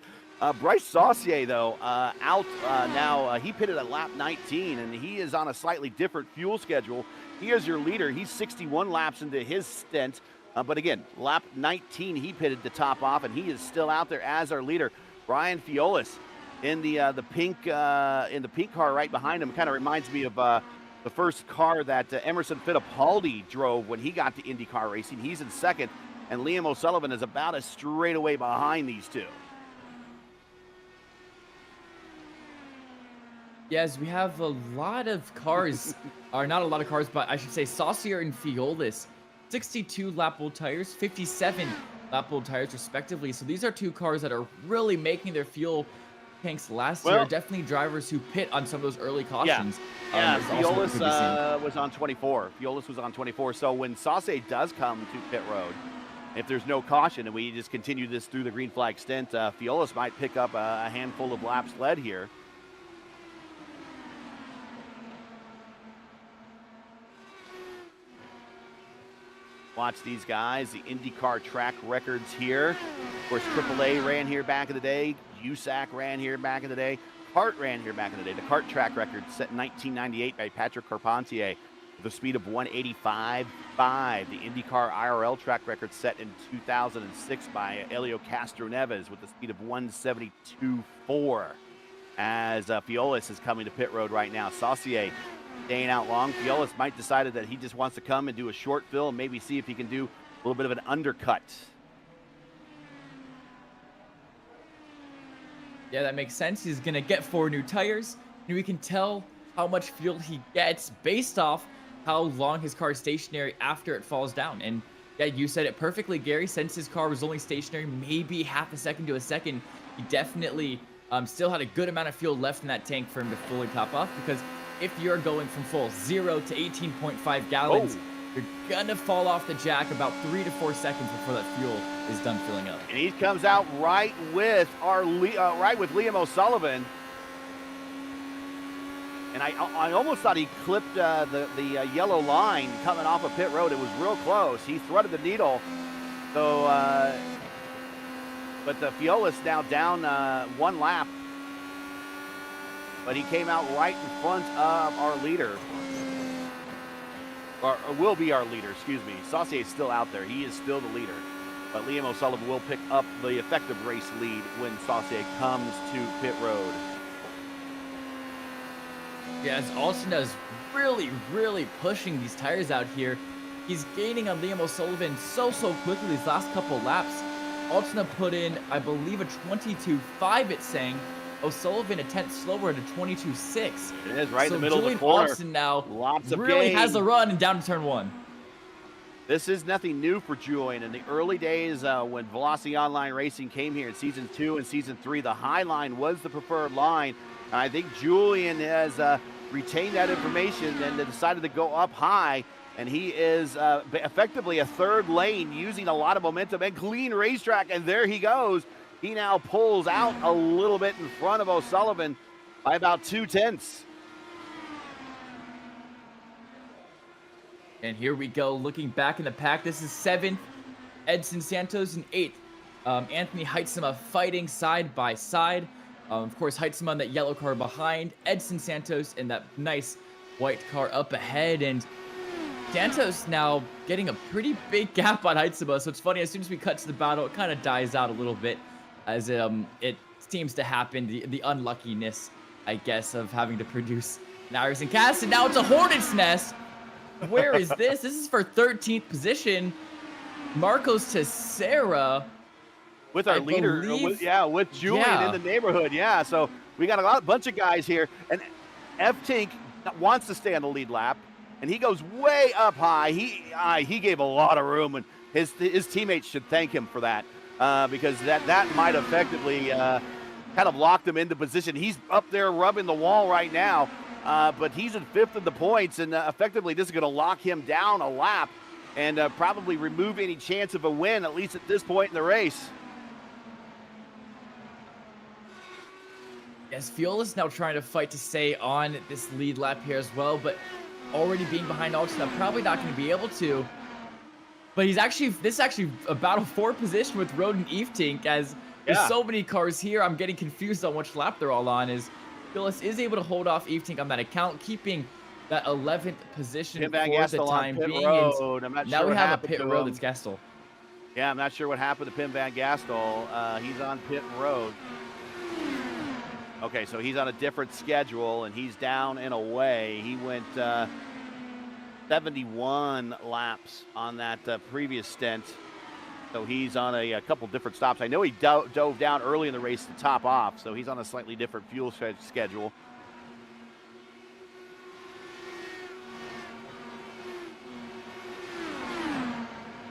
Bryce Saucier, though, out now. He pitted at lap 19, and he is on a slightly different fuel schedule. He is your leader. He's 61 laps into his stint. But again, lap 19, he pitted to top off, and he is still out there as our leader. Brian Fiolis in the pink car right behind him. Kind of reminds me of the first car that Emerson Fittipaldi drove when he got to IndyCar racing. He's in second, and Liam O'Sullivan is about as straight away behind these two. Yes, we have a lot of cars, or not a lot of cars, but I should say Saucier and Fiolis. 62 lap old tires, 57 lap old tires respectively. So these are two cars that are really making their fuel tanks last year. Definitely drivers who pit on some of those early cautions. Yeah, Fiolis was on 24. Fiolis was on 24. So when Saucier does come to pit road, if there's no caution and we just continue this through the green flag stint, Fiolis might pick up a handful of laps led here. Watch these guys, the IndyCar track records here. Of course, AAA ran here back in the day. USAC ran here back in the day. CART ran here back in the day. The CART track record set in 1998 by Patrick Carpentier with a speed of 185.5. The IndyCar IRL track record set in 2006 by Elio Castroneves with a speed of 172.4. As Fiolis is coming to pit road right now. Saucier staying out long. Fiolis might decide that he just wants to come and do a short fill and maybe see if he can do a little bit of an undercut. Yeah, that makes sense. He's going to get 4 new tires, and we can tell how much fuel he gets based off how long his car is stationary after it falls down. And yeah, you said it perfectly, Gary. Since his car was only stationary maybe half a second to a second, he definitely still had a good amount of fuel left in that tank for him to fully top off, because if you're going from full 0 to 18.5 gallons, you're gonna fall off the jack about 3 to 4 seconds before that fuel is done filling up. And he comes out right with Liam O'Sullivan. And I almost thought he clipped the yellow line coming off of pit road. It was real close. He threaded the needle. So, but the Fiolis now down 1 lap. But he came out right in front of our leader. Or will be our leader, excuse me. Saucier is still out there. He is still the leader. But Liam O'Sullivan will pick up the effective race lead when Saucier comes to pit road. Yeah, as Alston is really pushing these tires out here. He's gaining on Liam O'Sullivan so quickly these last couple laps. Alston put in, I believe, a 22.5 it's saying. O'Sullivan a tenth slower at a 22.6. It is right in the middle of the corner. Alston now Lots of really gain. has a run and down to turn 1. This is nothing new for Julian. In the early days when Velocity Online Racing came here in Season 2 and Season 3, the high line was the preferred line. And I think Julian has retained that information and decided to go up high. And he is effectively a third lane using a lot of momentum and clean racetrack. And there he goes. He now pulls out a little bit in front of O'Sullivan by about 0.2. And here we go, looking back in the pack. This is 7th, Edson Santos, and 8th, Anthony Heitzema fighting side by side. Of course, Heitzema in that yellow car behind, Edson Santos in that nice white car up ahead, and Santos now getting a pretty big gap on Heitzema. So it's funny, as soon as we cut to the battle, it kind of dies out a little bit, as it seems to happen, the unluckiness, I guess, of having to produce an iRacing cast. And now it's a Hornet's Nest. Where is this? This is for 13th position. Marcos Teixeira. With our leader, with Julian in the neighborhood. Yeah, so we got a bunch of guys here. And F-Tink wants to stay on the lead lap. And he goes way up high. He gave a lot of room, and his teammates should thank him for that. Because that might effectively kind of locked him into position. He's up there rubbing the wall right now, but he's in 5th in the points, and effectively this is going to lock him down a lap. and probably remove any chance of a win, at least at this point in the race. Yes, Fiola's now trying to fight to stay on this lead lap here as well, but already being behind Alton, probably not going to be able to. But this is actually a battle for position with Road and Eftink, as there's so many cars here. I'm getting confused on which lap they're all on. As Phyllis is able to hold off Eftink on that account, keeping that 11th position for the time being. Now we have a pit road that's Gastel. Yeah, I'm not sure what happened to Pim Van Gastel. He's on pit road. Okay, so he's on a different schedule, and he's down and away. He went 71 laps on that previous stint. So he's on a couple different stops. I know he dove down early in the race to top off, so he's on a slightly different fuel schedule.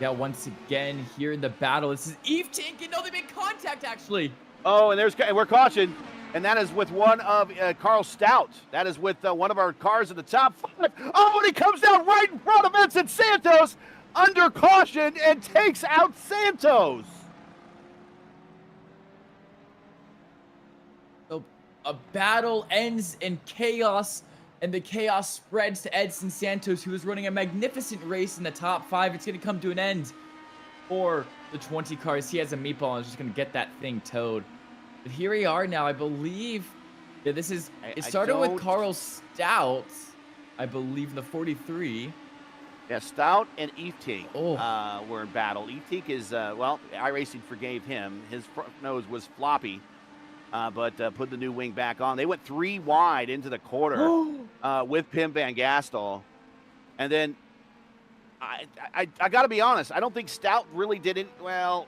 Yeah, once again, here in the battle, this is Eftink, and no, they made contact, actually. Oh, and we're cautioned. And that is with one of Carl Stout. That is with one of our cars in the top 5. Oh, and he comes down right in front of Vincent Santos under caution and takes out Santos. So a battle ends in chaos, and the chaos spreads to Edson Santos, who is running a magnificent race in the top 5. It's going to come to an end for the 20 cars. He has a meatball and is just going to get that thing towed. But here we are now, I believe. Yeah, this is. It started with Carl Stout, I believe, in the 43. Yeah, Stout and Eftink were in battle. Eftink is, well, iRacing forgave him. His front nose was floppy, but put the new wing back on. They went 3 wide into the quarter with Pim Van Gastel. And then, I got to be honest, I don't think Stout really didn't, well...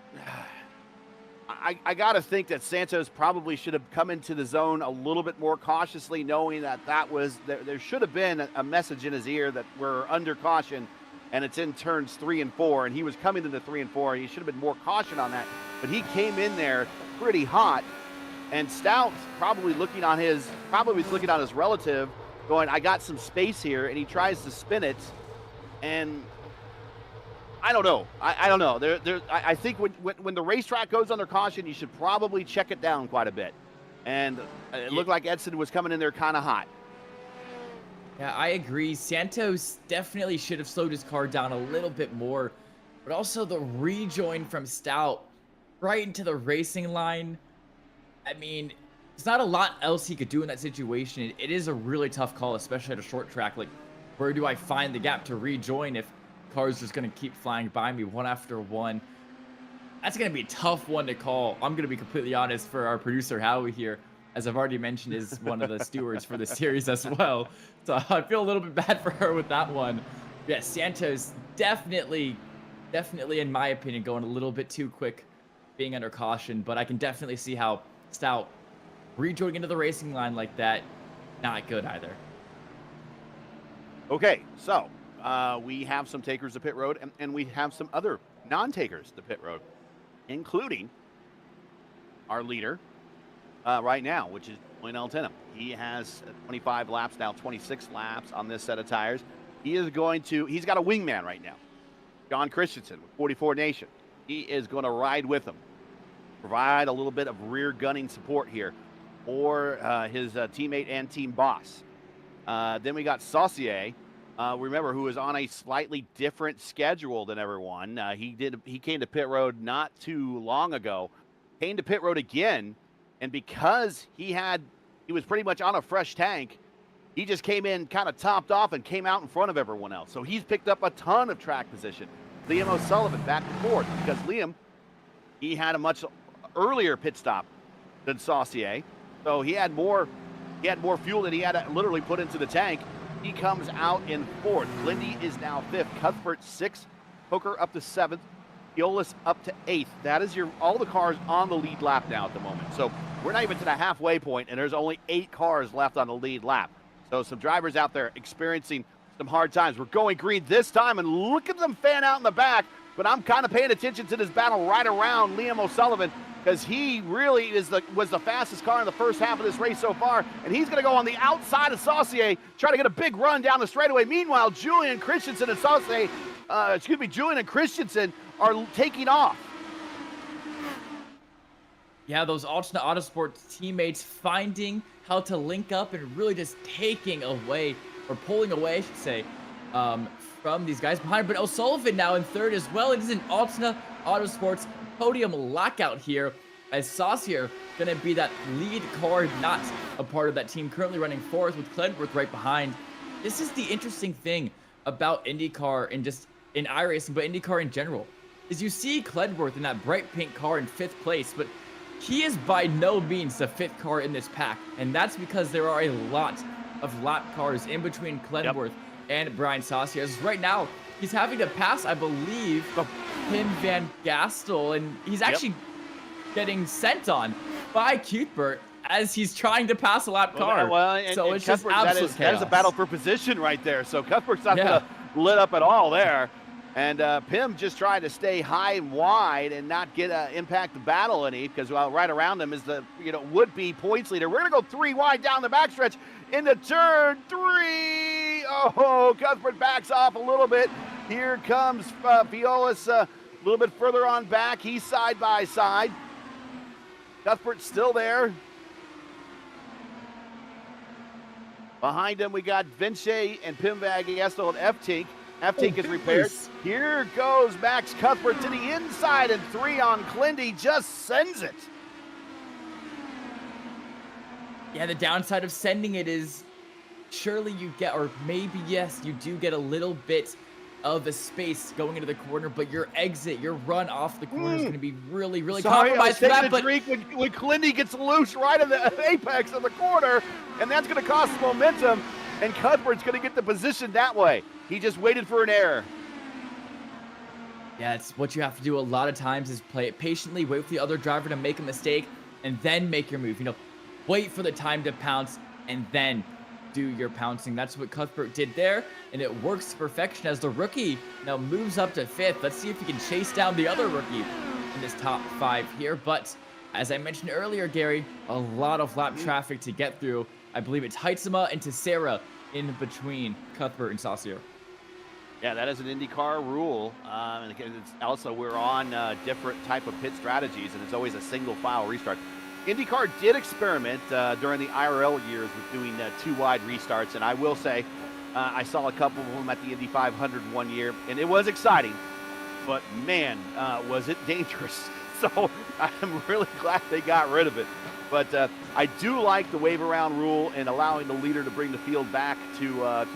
I got to think that Santos probably should have come into the zone a little bit more cautiously, knowing that there should have been a message in his ear that we're under caution, and it's in turns 3 and 4, and he was coming into 3 and 4. He should have been more caution on that, but he came in there pretty hot, and Stout's probably looking on his relative, going, I got some space here, and he tries to spin it, and I don't know. I don't know. I think when the racetrack goes under caution, you should probably check it down quite a bit. And it looked like Edson was coming in there kind of hot. Yeah, I agree. Santos definitely should have slowed his car down a little bit more. But also the rejoin from Stout right into the racing line. I mean, there's not a lot else he could do in that situation. It is a really tough call, especially at a short track. Like, where do I find the gap to rejoin if cars just going to keep flying by me one after one? That's going to be a tough one to call. I'm going to be completely honest for our producer, Howie, here, as I've already mentioned, is one of the stewards for the series as well. So I feel a little bit bad for her with that one. Yeah, Santos definitely, in my opinion, going a little bit too quick, being under caution. But I can definitely see how Stout rejoining into the racing line like that, not good either. Okay, so we have some takers to pit road, and we have some other non-takers to pit road, including our leader right now, which is Lionel Tenham. He has 25 laps now, 26 laps on this set of tires. He's got a wingman right now, John Christensen with 44 Nation. He is going to ride with him, provide a little bit of rear gunning support here for his teammate and team boss. Then we got Saucier, remember, who is on a slightly different schedule than everyone. He came to pit road not too long ago, came to pit road again, and because he was pretty much on a fresh tank, he just came in kind of topped off and came out in front of everyone else. So he's picked up a ton of track position. Liam O'Sullivan back and forth, because Liam, he had a much earlier pit stop than Saucier, so he had more fuel than he had to literally put into the tank. He comes out in 4th. Lindy is now 5th. Cuthbert 6th. Hooker up to 7th. Eolus up to 8th. That is all the cars on the lead lap now at the moment. So we're not even to the halfway point, and there's only 8 cars left on the lead lap. So some drivers out there experiencing some hard times. We're going green this time, and look at them fan out in the back. But I'm kind of paying attention to this battle right around Liam O'Sullivan, because he really was the fastest car in the first half of this race so far, and he's going to go on the outside of Saucier, try to get a big run down the straightaway. Meanwhile, Julian Christensen and Saucier Julian and Christensen are taking off. Yeah, those alternate Autosport teammates finding how to link up and really just taking away, or pulling away, I should say, from these guys behind. But O'Sullivan now in third as well. It is an alternate Autosports podium lockout here, as Saucier gonna be that lead car, not a part of that team, currently running fourth with Clenworth right behind. This is the interesting thing about IndyCar and just in iRacing, but IndyCar in general, is you see Clenworth in that bright pink car in 5th place, but he is by no means the 5th car in this pack, and that's because there are a lot of lap cars in between Clenworth and Brian Saucier. As right now, he's having to pass, I believe, Pim Van Gastel, and he's actually getting sent on by Cuthbert as he's trying to pass a lap car. So it's just absolute chaos. That is a battle for position right there. So Cuthbert's not gonna lit up at all there. And Pim just trying to stay high and wide and not get impact the battle any, because right around him is the would-be points leader. We're gonna go 3 wide down the backstretch into turn 3. Oh, Cuthbert backs off a little bit. Here comes Violas a little bit further on back. He's side by side. Cuthbert's still there. Behind him, we got Vinci and Pim Van Gastel and F-Tink. F-Tink is repaired. Here goes Max Cuthbert to the inside, and 3 on Clindy, just sends it. Yeah, the downside of sending it is surely you get, or maybe yes, you do get a little bit of a space going into the corner, but your exit, your run off the corner is going to be really, really compromised for that. But when Clindy gets loose right in the apex of the corner, and that's going to cost momentum, and Cuthbert's going to get the position that way. He just waited for an error. Yeah, it's what you have to do a lot of times is play it patiently, wait for the other driver to make a mistake, and then make your move. Wait for the time to pounce, and then do your pouncing. That's what Cuthbert did there, and it works to perfection as the rookie now moves up to 5th. Let's see if he can chase down the other rookie in this top 5 here. But as I mentioned earlier, Gary, a lot of lap traffic to get through. I believe it's Heitzema and Teixeira in between Cuthbert and Saucier. Yeah, that is an IndyCar rule. And it's also, we're on different type of pit strategies, and it's always a single file restart. IndyCar did experiment during the IRL years with doing 2 wide restarts, and I will say I saw a couple of them at the Indy 500 one year, and it was exciting, but man, was it dangerous. So I'm really glad they got rid of it. But I do like the wave around rule and allowing the leader to bring the field back to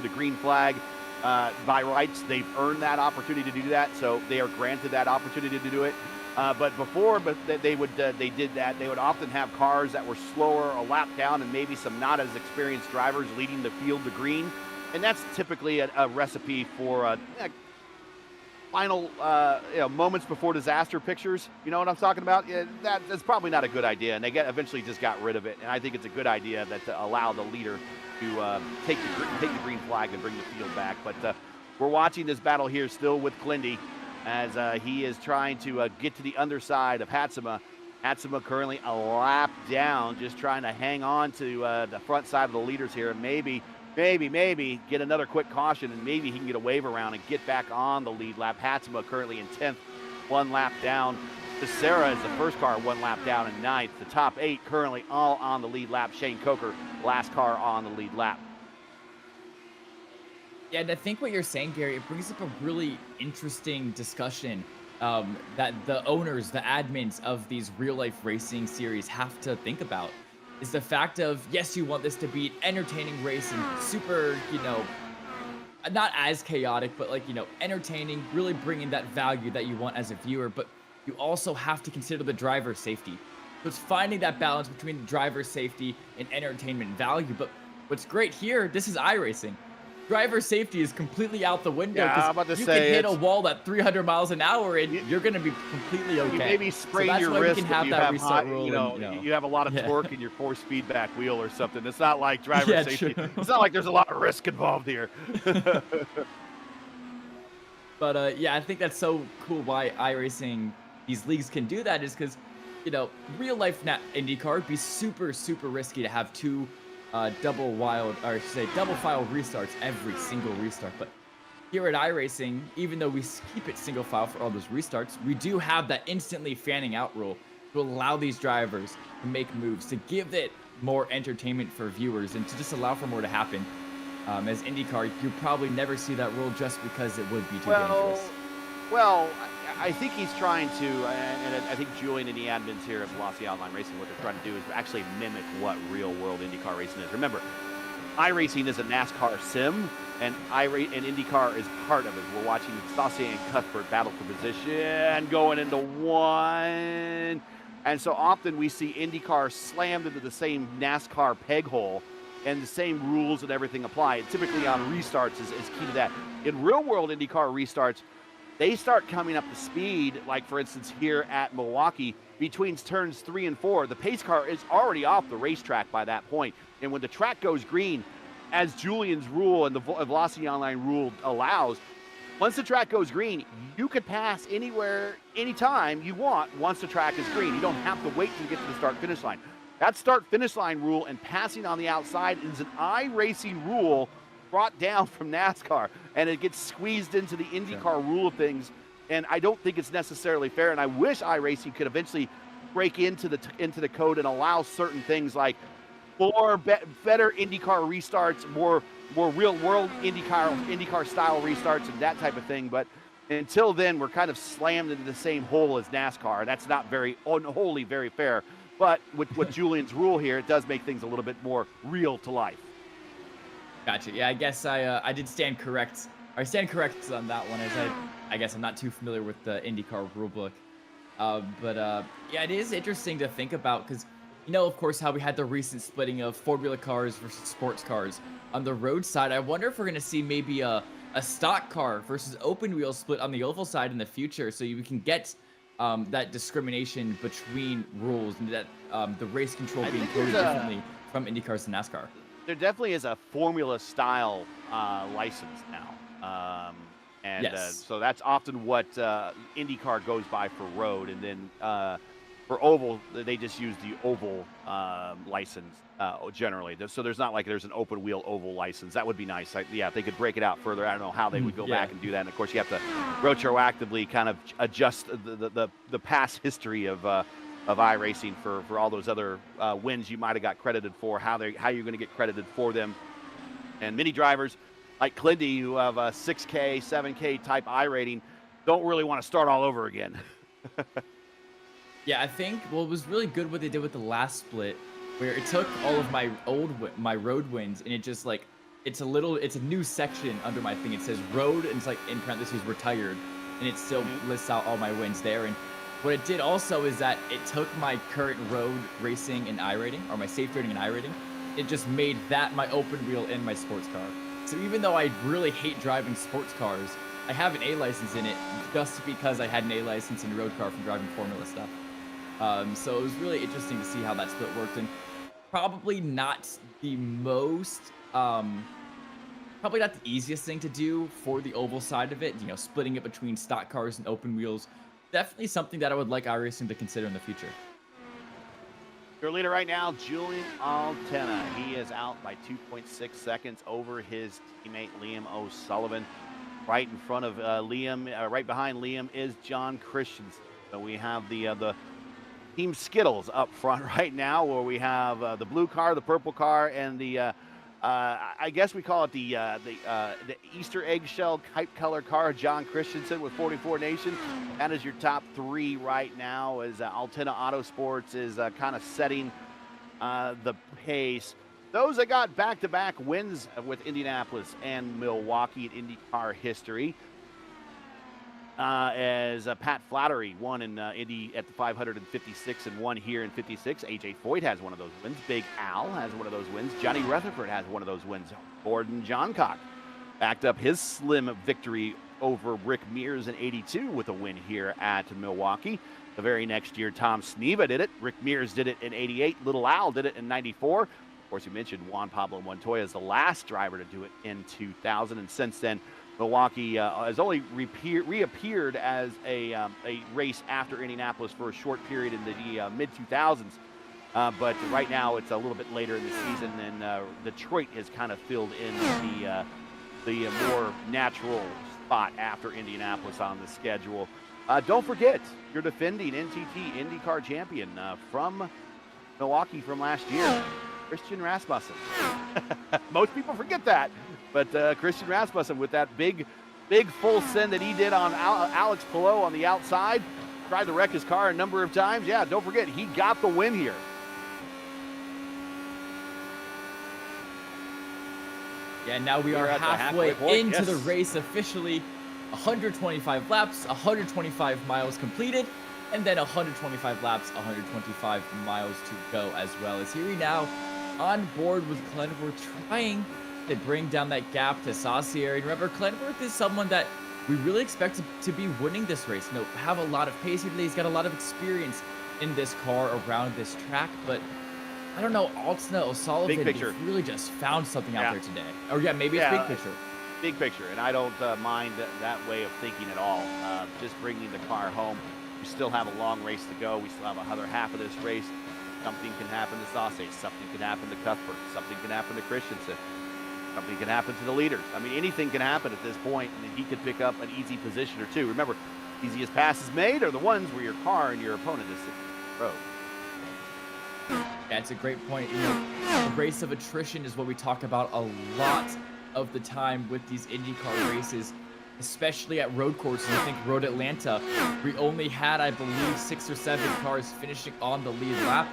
the green flag. By rights, they've earned that opportunity to do that, so they are granted that opportunity to do it. But before, they did that, they would often have cars that were slower, a lap down, and maybe some not as experienced drivers leading the field to green. And that's typically a recipe for final moments before disaster pictures. You know what I'm talking about? Yeah, that's probably not a good idea, and they eventually just got rid of it. And I think it's a good idea that to allow the leader to take the green flag and bring the field back. But we're watching this battle here still with Clindy, as he is trying to get to the underside of Hatsuma. Hatsuma currently a lap down, just trying to hang on to the front side of the leaders here, and maybe get another quick caution, and maybe he can get a wave around and get back on the lead lap. Hatsuma currently in 10th, 1 lap down. Teixeira is the first car, 1 lap down in 9th. The top 8 currently all on the lead lap. Shane Coker, last car on the lead lap. Yeah, and I think what you're saying, Gary, it brings up a really interesting discussion that the owners, the admins of these real-life racing series have to think about. Is the fact of, yes, you want this to be an entertaining race and super, not as chaotic, but entertaining, really bringing that value that you want as a viewer, but you also have to consider the driver's safety. So it's finding that balance between the driver's safety and entertainment value. But what's great here, this is iRacing. Driver safety is completely out the window. Yeah, I'm about to you say can hit a wall at 300 miles an hour and you're going to be completely okay. You maybe sprain your wrist if you have high, rule you have a lot of torque in your force feedback wheel or something. It's not like driver safety. True. It's not like there's a lot of risk involved here. But I think that's so cool why iRacing, these leagues can do that, is because, real life IndyCar would be super, super risky to have 2 double file restarts every single restart. But here at iRacing, even though we keep it single file for all those restarts, we do have that instantly fanning out rule to allow these drivers to make moves, to give it more entertainment for viewers, and to just allow for more to happen. As IndyCar, you probably never see that rule just because it would be too dangerous. Well, I think he's trying to, and I think Julian and the admins here at Velocity Online Racing, what they're trying to do is actually mimic what real-world IndyCar racing is. Remember, iRacing is a NASCAR sim, and IndyCar is part of it. We're watching Godsoe and Cuthbert battle for position, going into one. And so often we see IndyCar slammed into the same NASCAR peg hole, and the same rules and everything apply. And typically on restarts is key to that. In real-world IndyCar restarts, they start coming up to speed, like for instance here at Milwaukee, between turns 3 and 4. The pace car is already off the racetrack by that point. And when the track goes green, as Julian's rule and the Velocity Online rule allows, once the track goes green, you could pass anywhere, anytime you want once the track is green. You don't have to wait to get to the start-finish line. That start-finish line rule and passing on the outside is an iRacing rule brought down from NASCAR, and it gets squeezed into the IndyCar rule of things, and I don't think it's necessarily fair, and I wish iRacing could eventually break into the code and allow certain things like better IndyCar restarts, more real-world IndyCar style restarts and that type of thing, but until then, we're kind of slammed into the same hole as NASCAR, and that's not very unholy, very fair. But with Julian's rule here, it does make things a little bit more real to life. Gotcha. Yeah, I guess I did stand correct. I stand correct on that one, as I guess I'm not too familiar with the IndyCar rulebook. But yeah, it is interesting to think about because, you know, of course, how we had the recent splitting of Formula cars versus sports cars. On the road side, I wonder if we're going to see maybe a stock car versus open wheel split on the oval side in the future, so you can get that discrimination between rules and that the race control being coded differently from IndyCars to NASCAR. There definitely is a Formula style license now, and yes. So that's often what IndyCar goes by for road, and then for oval they just use the oval license generally. So there's not like there's an open wheel oval license. That would be nice. Yeah, if they could break it out further. I don't know how they would go back and do that. And of course, you have to retroactively kind of adjust the past history of iRacing for all those other wins you might have got credited for, how you're going to get credited for them. And many drivers like Clindy, who have a 6K, 7K type I rating, don't really want to start all over again. Yeah, I think what was really good what they did with the last split, where it took all of my road wins, and it just like it's a new section under my thing. It says road, and it's like in parentheses retired, and it still lists out all my wins there. And what it did also is that it took my current road racing and I rating, or my safe rating and I rating, it just made that my open wheel and my sports car. So even though I really hate driving sports cars, I have an A license in it just because I had an A license in road car from driving Formula stuff. So it was really interesting to see how that split worked, and probably not the most, probably not the easiest thing to do for the oval side of it, you know, splitting it between stock cars and open wheels. Definitely something that I would like iRacing to consider in the future. Your leader right now, Julian Altena. He is out by 2.6 seconds over his teammate Liam O'Sullivan. Right in front of Liam, right behind Liam is John Christensen. So we have the Team Skittles up front right now, where we have the blue car, the purple car, and the I guess we call it the Easter eggshell type color car, John Christensen with 44 Nation. That is your top three right now, as Altena Autosports is kind of setting the pace. Those that got back-to-back wins with Indianapolis and Milwaukee in IndyCar history, as Pat Flattery won in Indy at the 556 and won here in 56. AJ Foyt has one of those wins. Big Al has one of those wins. Johnny Rutherford has one of those wins. Gordon Johncock backed up his slim victory over Rick Mears in 82 with a win here at Milwaukee. The very next year, Tom Sneva did it. Rick Mears did it in 88. Little Al did it in 94. Of course, you mentioned Juan Pablo Montoya is the last driver to do it in 2000, and since then, Milwaukee has only reappeared as a race after Indianapolis for a short period in the mid-2000s. But right now it's a little bit later in the season, and Detroit has kind of filled in the more natural spot after Indianapolis on the schedule. Don't forget, your defending NTT IndyCar champion from Milwaukee from last year, Christian Rasmussen. Most people forget that, but Christian Rasmussen with that big full send that he did on Alex Palou on the outside, tried to wreck his car a number of times. Yeah, don't forget, he got the win here. Yeah, now we are halfway into the race officially. 125 laps, 125 miles completed, and then 125 laps, 125 miles to go as well. As here we now on board with Clenworth, trying to bring down that gap to Saucier. And remember, Clenworth is someone that we really expect to be winning this race. You know, have a lot of pace here today. He's got a lot of experience in this car around this track, but I don't know, Altna O'Sullivan really just found something out there today. Or yeah, maybe it's big picture. Big picture, and I don't mind that way of thinking at all. Just bringing the car home. We still have a long race to go. We still have another half of this race. Something can happen to Saucier. Something can happen to Cuthbert. Something can happen to Christensen. Something can happen to the leaders. I mean, anything can happen at this point, and he could pick up an easy position or two. Remember, easiest passes made are the ones where your car and your opponent is sitting in the road. Yeah, it's a great point. You know, the race of attrition is what we talk about a lot of the time with these IndyCar races, especially at road courses. I think Road Atlanta, we only had, I believe, 6 or 7 cars finishing on the lead lap.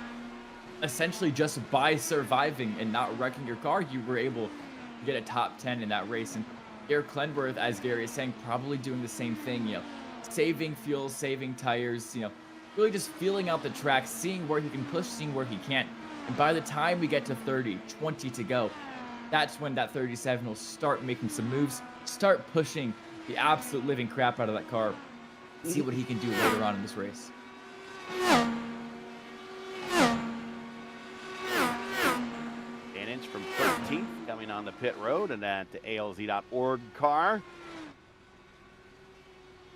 Essentially, just by surviving and not wrecking your car, you were able to get a top 10 in that race. And here, Clenworth, as Gary is saying, probably doing the same thing. You know, saving fuel, saving tires. You know, really just feeling out the track, seeing where he can push, seeing where he can't. And by the time we get to 30, 20 to go, that's when that 37 will start making some moves, start pushing the absolute living crap out of that car, see what he can do later on in this race. An inch from 13th coming on the pit road, and that ALZ.org car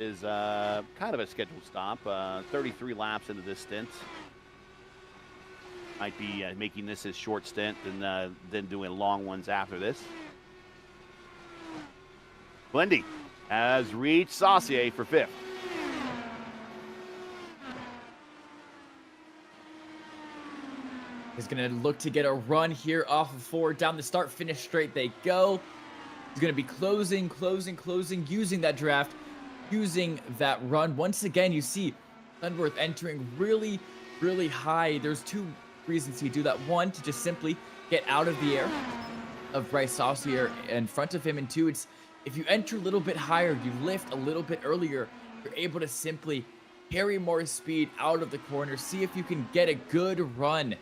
is kind of a scheduled stop, 33 laps into this stint. Might be making this his short stint and then doing long ones after this. Blendy has reached Saucier for 5th. He's going to look to get a run here off of 4. Down the start, finish straight they go. He's going to be closing, using that draft, using that run. Once again, you see Clenworth entering really, really high. There's 2 reasons he do that. 1, to just simply get out of the air of Bryce Saucier in front of him, and 2, it's if you enter a little bit higher, you lift a little bit earlier, you're able to simply carry more speed out of the corner, see if you can get a good run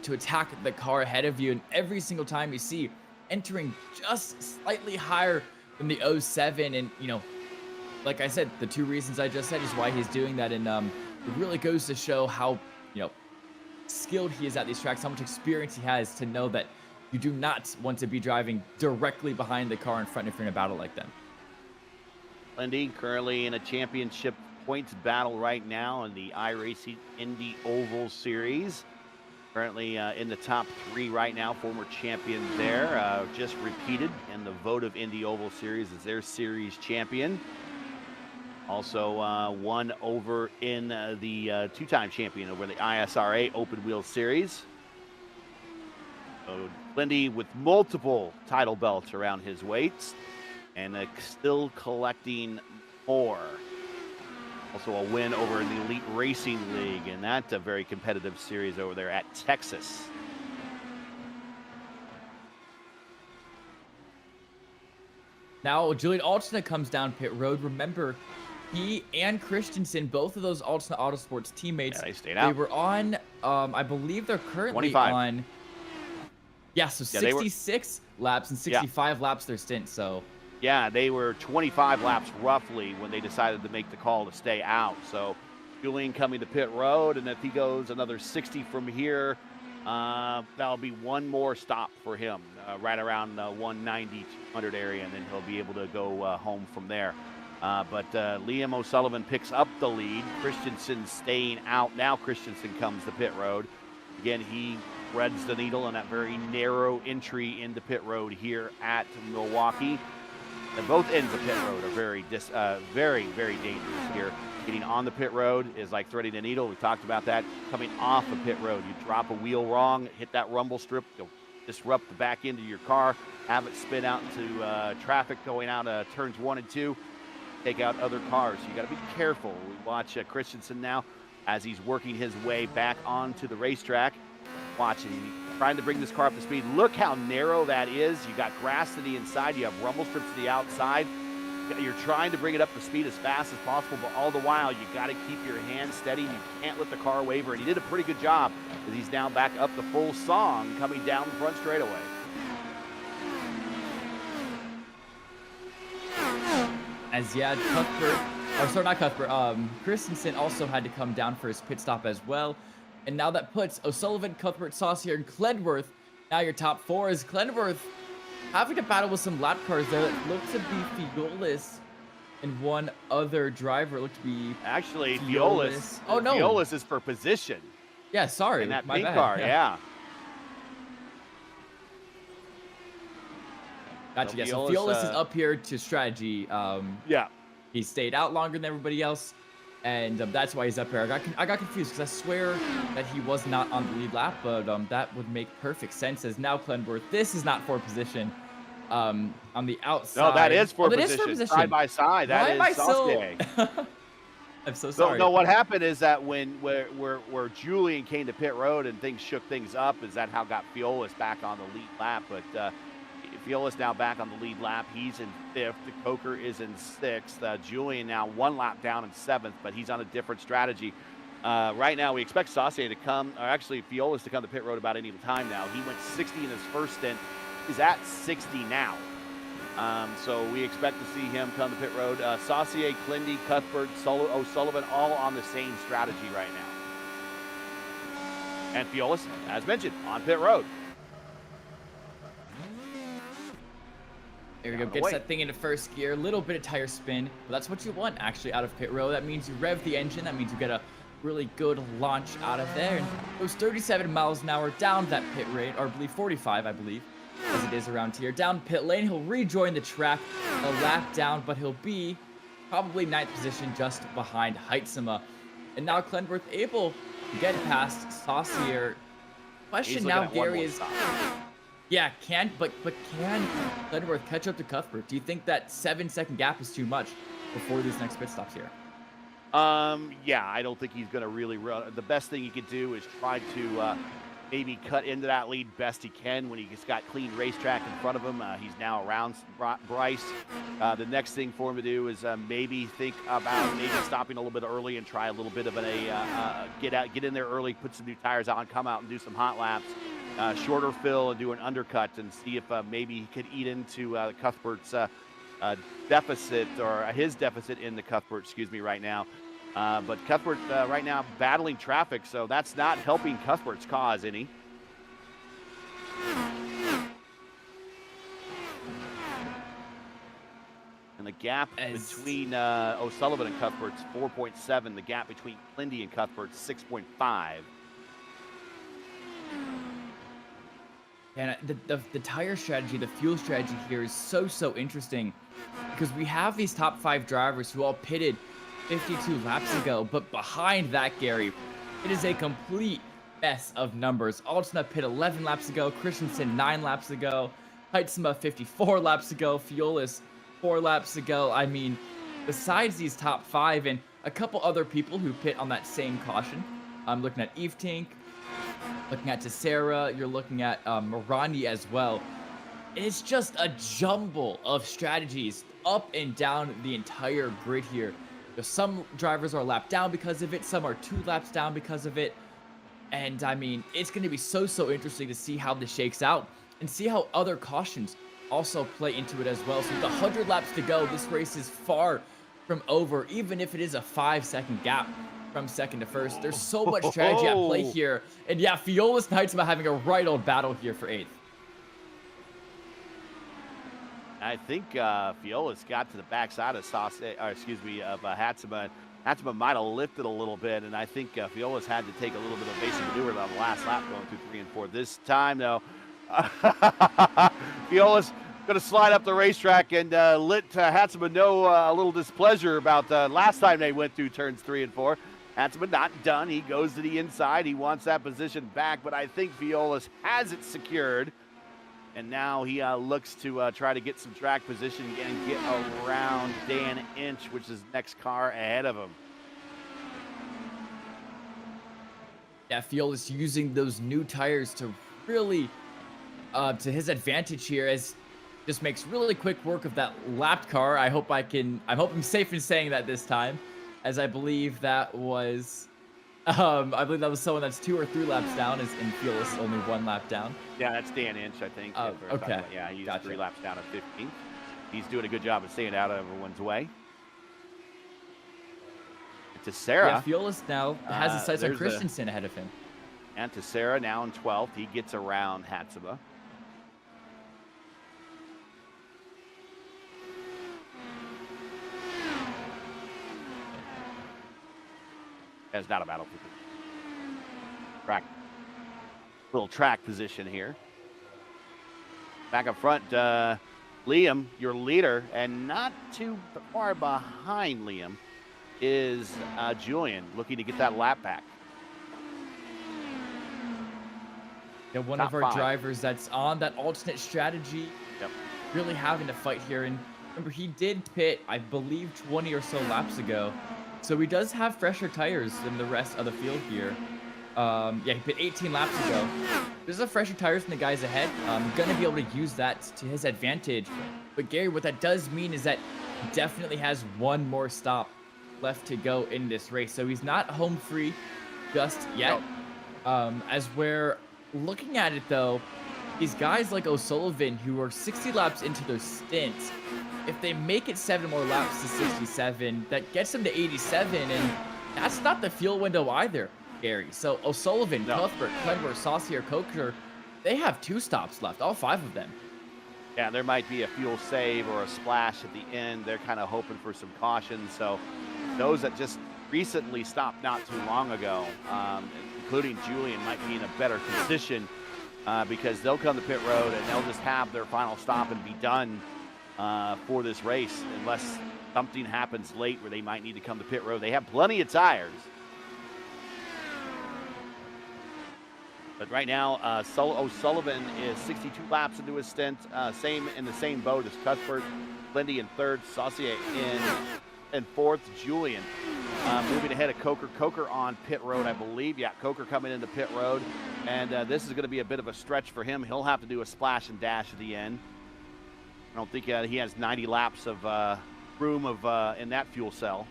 to attack the car ahead of you. And every single time you see entering just slightly higher than the 07, and you know, like I said, the 2 reasons I just said is why he's doing that. And it really goes to show how, you know, skilled he is at these tracks, how much experience he has to know that you do not want to be driving directly behind the car in front if you're in a battle like them. Lindy currently in a championship points battle right now in the iRacing Indy Oval Series. Currently in the top 3 right now, former champion there. Just repeated in the vote of Indy Oval Series as their series champion. Also won over in the 2-time champion over the ISRA Open Wheel Series. So Lindy with multiple title belts around his waist and still collecting more. Also a win over in the Elite Racing League, and that's a very competitive series over there at Texas. Now, Julian Altna comes down pit road. Remember, he and Christensen, both of those Altna Autosports teammates, they stayed out. They were on, I believe they're currently 25. on, so 66 laps and 65 laps their stint, so. Yeah, they were 25 laps roughly when they decided to make the call to stay out. So Julian coming to pit road, and if he goes another 60 from here, that'll be one more stop for him, right around 190, 200 area, and then he'll be able to go home from there. But Liam O'Sullivan picks up the lead. Christensen staying out. Now Christensen comes to pit road. Again, he threads the needle on that very narrow entry into pit road here at Milwaukee. And both ends of pit road are very, very dangerous here. Getting on the pit road is like threading the needle. We talked about that. Coming off of pit road, you drop a wheel wrong, hit that rumble strip, you'll disrupt the back end of your car, have it spin out into traffic going out turns 1 and 2, take out other cars. You got to be careful. We watch Christensen now as he's working his way back onto the racetrack. Watching, trying to bring this car up to speed. Look how narrow that is. You got grass to the inside. You have rumble strips to the outside. You're trying to bring it up to speed as fast as possible, but all the while, you got to keep your hands steady. You can't let the car waver, and he did a pretty good job as he's now back up the full song coming down the front straightaway. As Christensen also had to come down for his pit stop as well. And now that puts O'Sullivan, Cuthbert, Saucier, and Cledworth. Now your top 4 is Cledworth having to battle with some lap cars there that look to be Fiolis and one other driver. Looked to be actually Fiolis. Oh no, Fiolis is for position. Yeah, sorry, in that my pink bad. car. Yeah. Gotcha. Yeah, so Fiolis is up here to strategy. Yeah. He stayed out longer than everybody else, and that's why he's up here. I got confused because I swear that he was not on the lead lap, but that would make perfect sense. As now Clenworth, this is not for position. On the outside. No, that is for position. It is for position. Side by side. That is Saucier. I'm so sorry. No, what happened is that where Julian came to pit road and things shook things up, is that how got Fiolis back on the lead lap. But Fiolis now back on the lead lap. He's in 5th. The Coker is in 6th. Julian now 1 lap down in 7th, but he's on a different strategy. Right now, we expect Saucier to come, or actually Fiolis to come to pit road about any time now. He went 60 in his first stint. He's at 60 now. So we expect to see him come to pit road. Saucier, Clindy, Cuthbert, O'Sullivan, all on the same strategy right now. And Fiolis, as mentioned, on pit road. There we go, gets that thing into first gear, a little bit of tire spin, but that's what you want actually out of pit road. That means you rev the engine, that means you get a really good launch out of there, and goes 37 miles an hour down that pit rate, or I believe 45, I believe, as it is around here. Down pit lane, he'll rejoin the track a lap down, but he'll be probably 9th position just behind Heitzema. And now Clenworth able to get past Saucier. Question now, Gary, is... Yeah, can Clenworth catch up to Cuthbert? Do you think that 7-second gap is too much before these next pit stops here? Yeah, I don't think he's going to really run. The best thing he could do is try to maybe cut into that lead best he can when he's got clean racetrack in front of him. He's now around Bryce. The next thing for him to do is maybe think about maybe stopping a little bit early and try a little bit of get in there early, put some new tires on, come out and do some hot laps. Shorter fill and do an undercut and see if maybe he could eat into Cuthbert's deficit, or his deficit in the Cuthbert, right now. But Cuthbert right now battling traffic, so that's not helping Cuthbert's cause any. And the gap between O'Sullivan and Cuthbert's 4.7. The gap between Clindy and Cuthbert's 6.5. And the tire strategy, the fuel strategy here is so interesting, because we have these top 5 drivers who all pitted 52 laps ago, but behind that, Gary, it is a complete mess of numbers. Altena pit 11 laps ago, Christensen 9 laps ago, Heitzema 54 laps ago, Fiolis 4 laps ago. I mean, besides these top 5 and a couple other people who pit on that same caution, I'm looking at Eve Tink, looking at Tessera, you're looking at Morandi as well. It's just a jumble of strategies up and down the entire grid here. Some drivers are a lap down because of it, some are 2 laps down because of it. And I mean, it's going to be so interesting to see how this shakes out and see how other cautions also play into it as well. So with 100 laps to go, this race is far from over, even if it is a 5-second gap from second to first. There's so much strategy at play here. And yeah, Fiolis and Heitzema having a right old battle here for 8th. I think Fiolis got to the backside of Heitzema. Hatzema might have lifted a little bit, and I think Fiola's had to take a little bit of basic maneuver on the last lap going through 3 and 4. This time, though, Fiola's going to slide up the racetrack and let Hatzema know a little displeasure about last time they went through turns 3 and 4. Hatzema not done. He goes to the inside. He wants that position back, but I think Fiola's has it secured. And now he looks to try to get some track position and get around Dan Inch, which is next car ahead of him. Yeah, Fiola's using those new tires to really to his advantage here, as just makes really quick work of that lapped car. I hope I'm safe in saying that this time, as I believe that was someone that's 2 or 3 laps down, as in Fiola's only 1 lap down. Yeah, that's Dan Inch, I think. Okay. Yeah, he's Gotcha. 3 laps down at 15th. He's doing a good job of staying out of everyone's way. Teixeira. Yeah, Fiola's now has his sights on Christensen ahead of him. And Teixeira now in 12th. He gets around Hatzema. That's not a battle for track. Little track position here. Back up front, Liam, your leader, and not too far behind Liam is Julian, looking to get that lap back. Yeah, one Top of our 5. drivers that's on that alternate strategy. Yep. Really having to fight here. And remember, he did pit, I believe, 20 or so laps ago. So he does have fresher tires than the rest of the field here. Yeah, he pit 18 laps ago. There's a fresher tires than the guys ahead. Gonna be able to use that to his advantage. But Gary, what that does mean is that he definitely has 1 more stop left to go in this race. So he's not home free just yet. As we're looking at it though, these guys like O'Sullivan, who are 60 laps into their stints, if they make it 7 more laps to 67, that gets them to 87, and that's not the fuel window either, Gary. So O'Sullivan, Cuthbert, Clenworth, Saucier, Coker, they have 2 stops left, all 5 of them. Yeah, there might be a fuel save or a splash at the end. They're kind of hoping for some caution. So those that just recently stopped not too long ago, including Julian, might be in a better position because they'll come to pit road and they'll just have their final stop and be done for this race, unless something happens late where they might need to come to pit road. They have plenty of tires. But right now, O'Sullivan is 62 laps into his stint, in the same boat as Cuthbert, Lindy in 3rd, Saucier in 4th, Julian moving ahead of Coker. Coker on pit road, I believe. Yeah, Coker coming into pit road, and this is going to be a bit of a stretch for him. He'll have to do a splash and dash at the end. I don't think he has 90 laps of room in that fuel cell.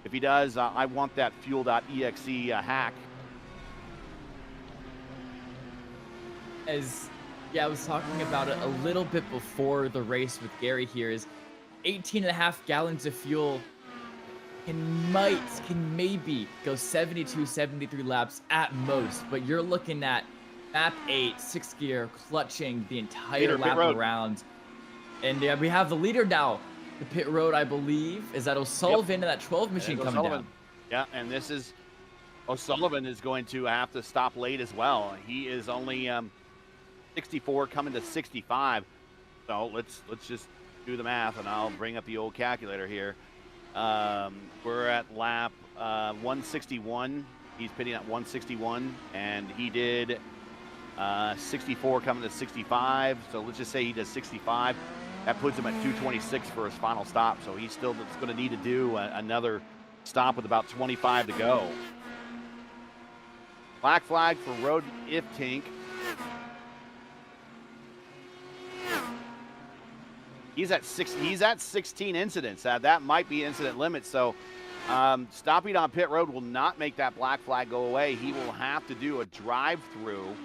If he does, I want that fuel.exe hack. I was talking about it a little bit before the race with Gary here, is 18.5 gallons of fuel can maybe go 72, 73 laps at most, but you're looking at lap 8, 6th gear, clutching the entire lap around. And we have the leader now. The pit road, I believe, is that O'Sullivan and that 12 machine coming down. Yeah, and this is O'Sullivan is going to have to stop late as well. He is only 64 coming to 65. So let's just do the math, and I'll bring up the old calculator here. We're at lap 161. He's pitting at 161, and he did 64 coming to 65. So let's just say he does 65. That puts him at 226 for his final stop. So he's still going to need to do another stop with about 25 to go. Black flag for Road Iftink. He's at 16 incidents. That might be incident limit. So stopping on pit road will not make that black flag go away. He will have to do a drive-through.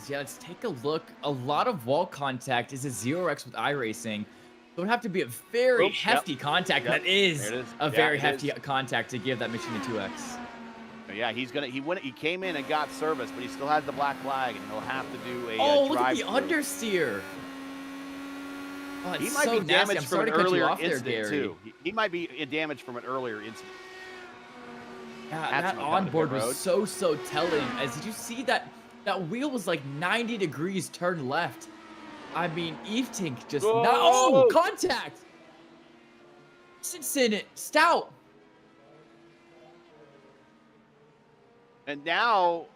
Let's take a look. A lot of wall contact is a 0x with iRacing. It would have to be a very hefty contact. That is a very hefty contact to give that machine a 2x. Yeah, he came in and got service, but he still has the black flag, and he'll have to do a Look at drive the through. understeer. Oh, He it's might so be nasty. damaged I'm from sorry an to cut you earlier off there, incident Gary. too. He might be damaged from an earlier incident. Yeah, That's that what happened to onboard pit was road. so telling. As did you see that wheel was like 90 degrees turn left. I mean, Eftink just not. Oh, Whoa! contact. Christensen, Stout. And now,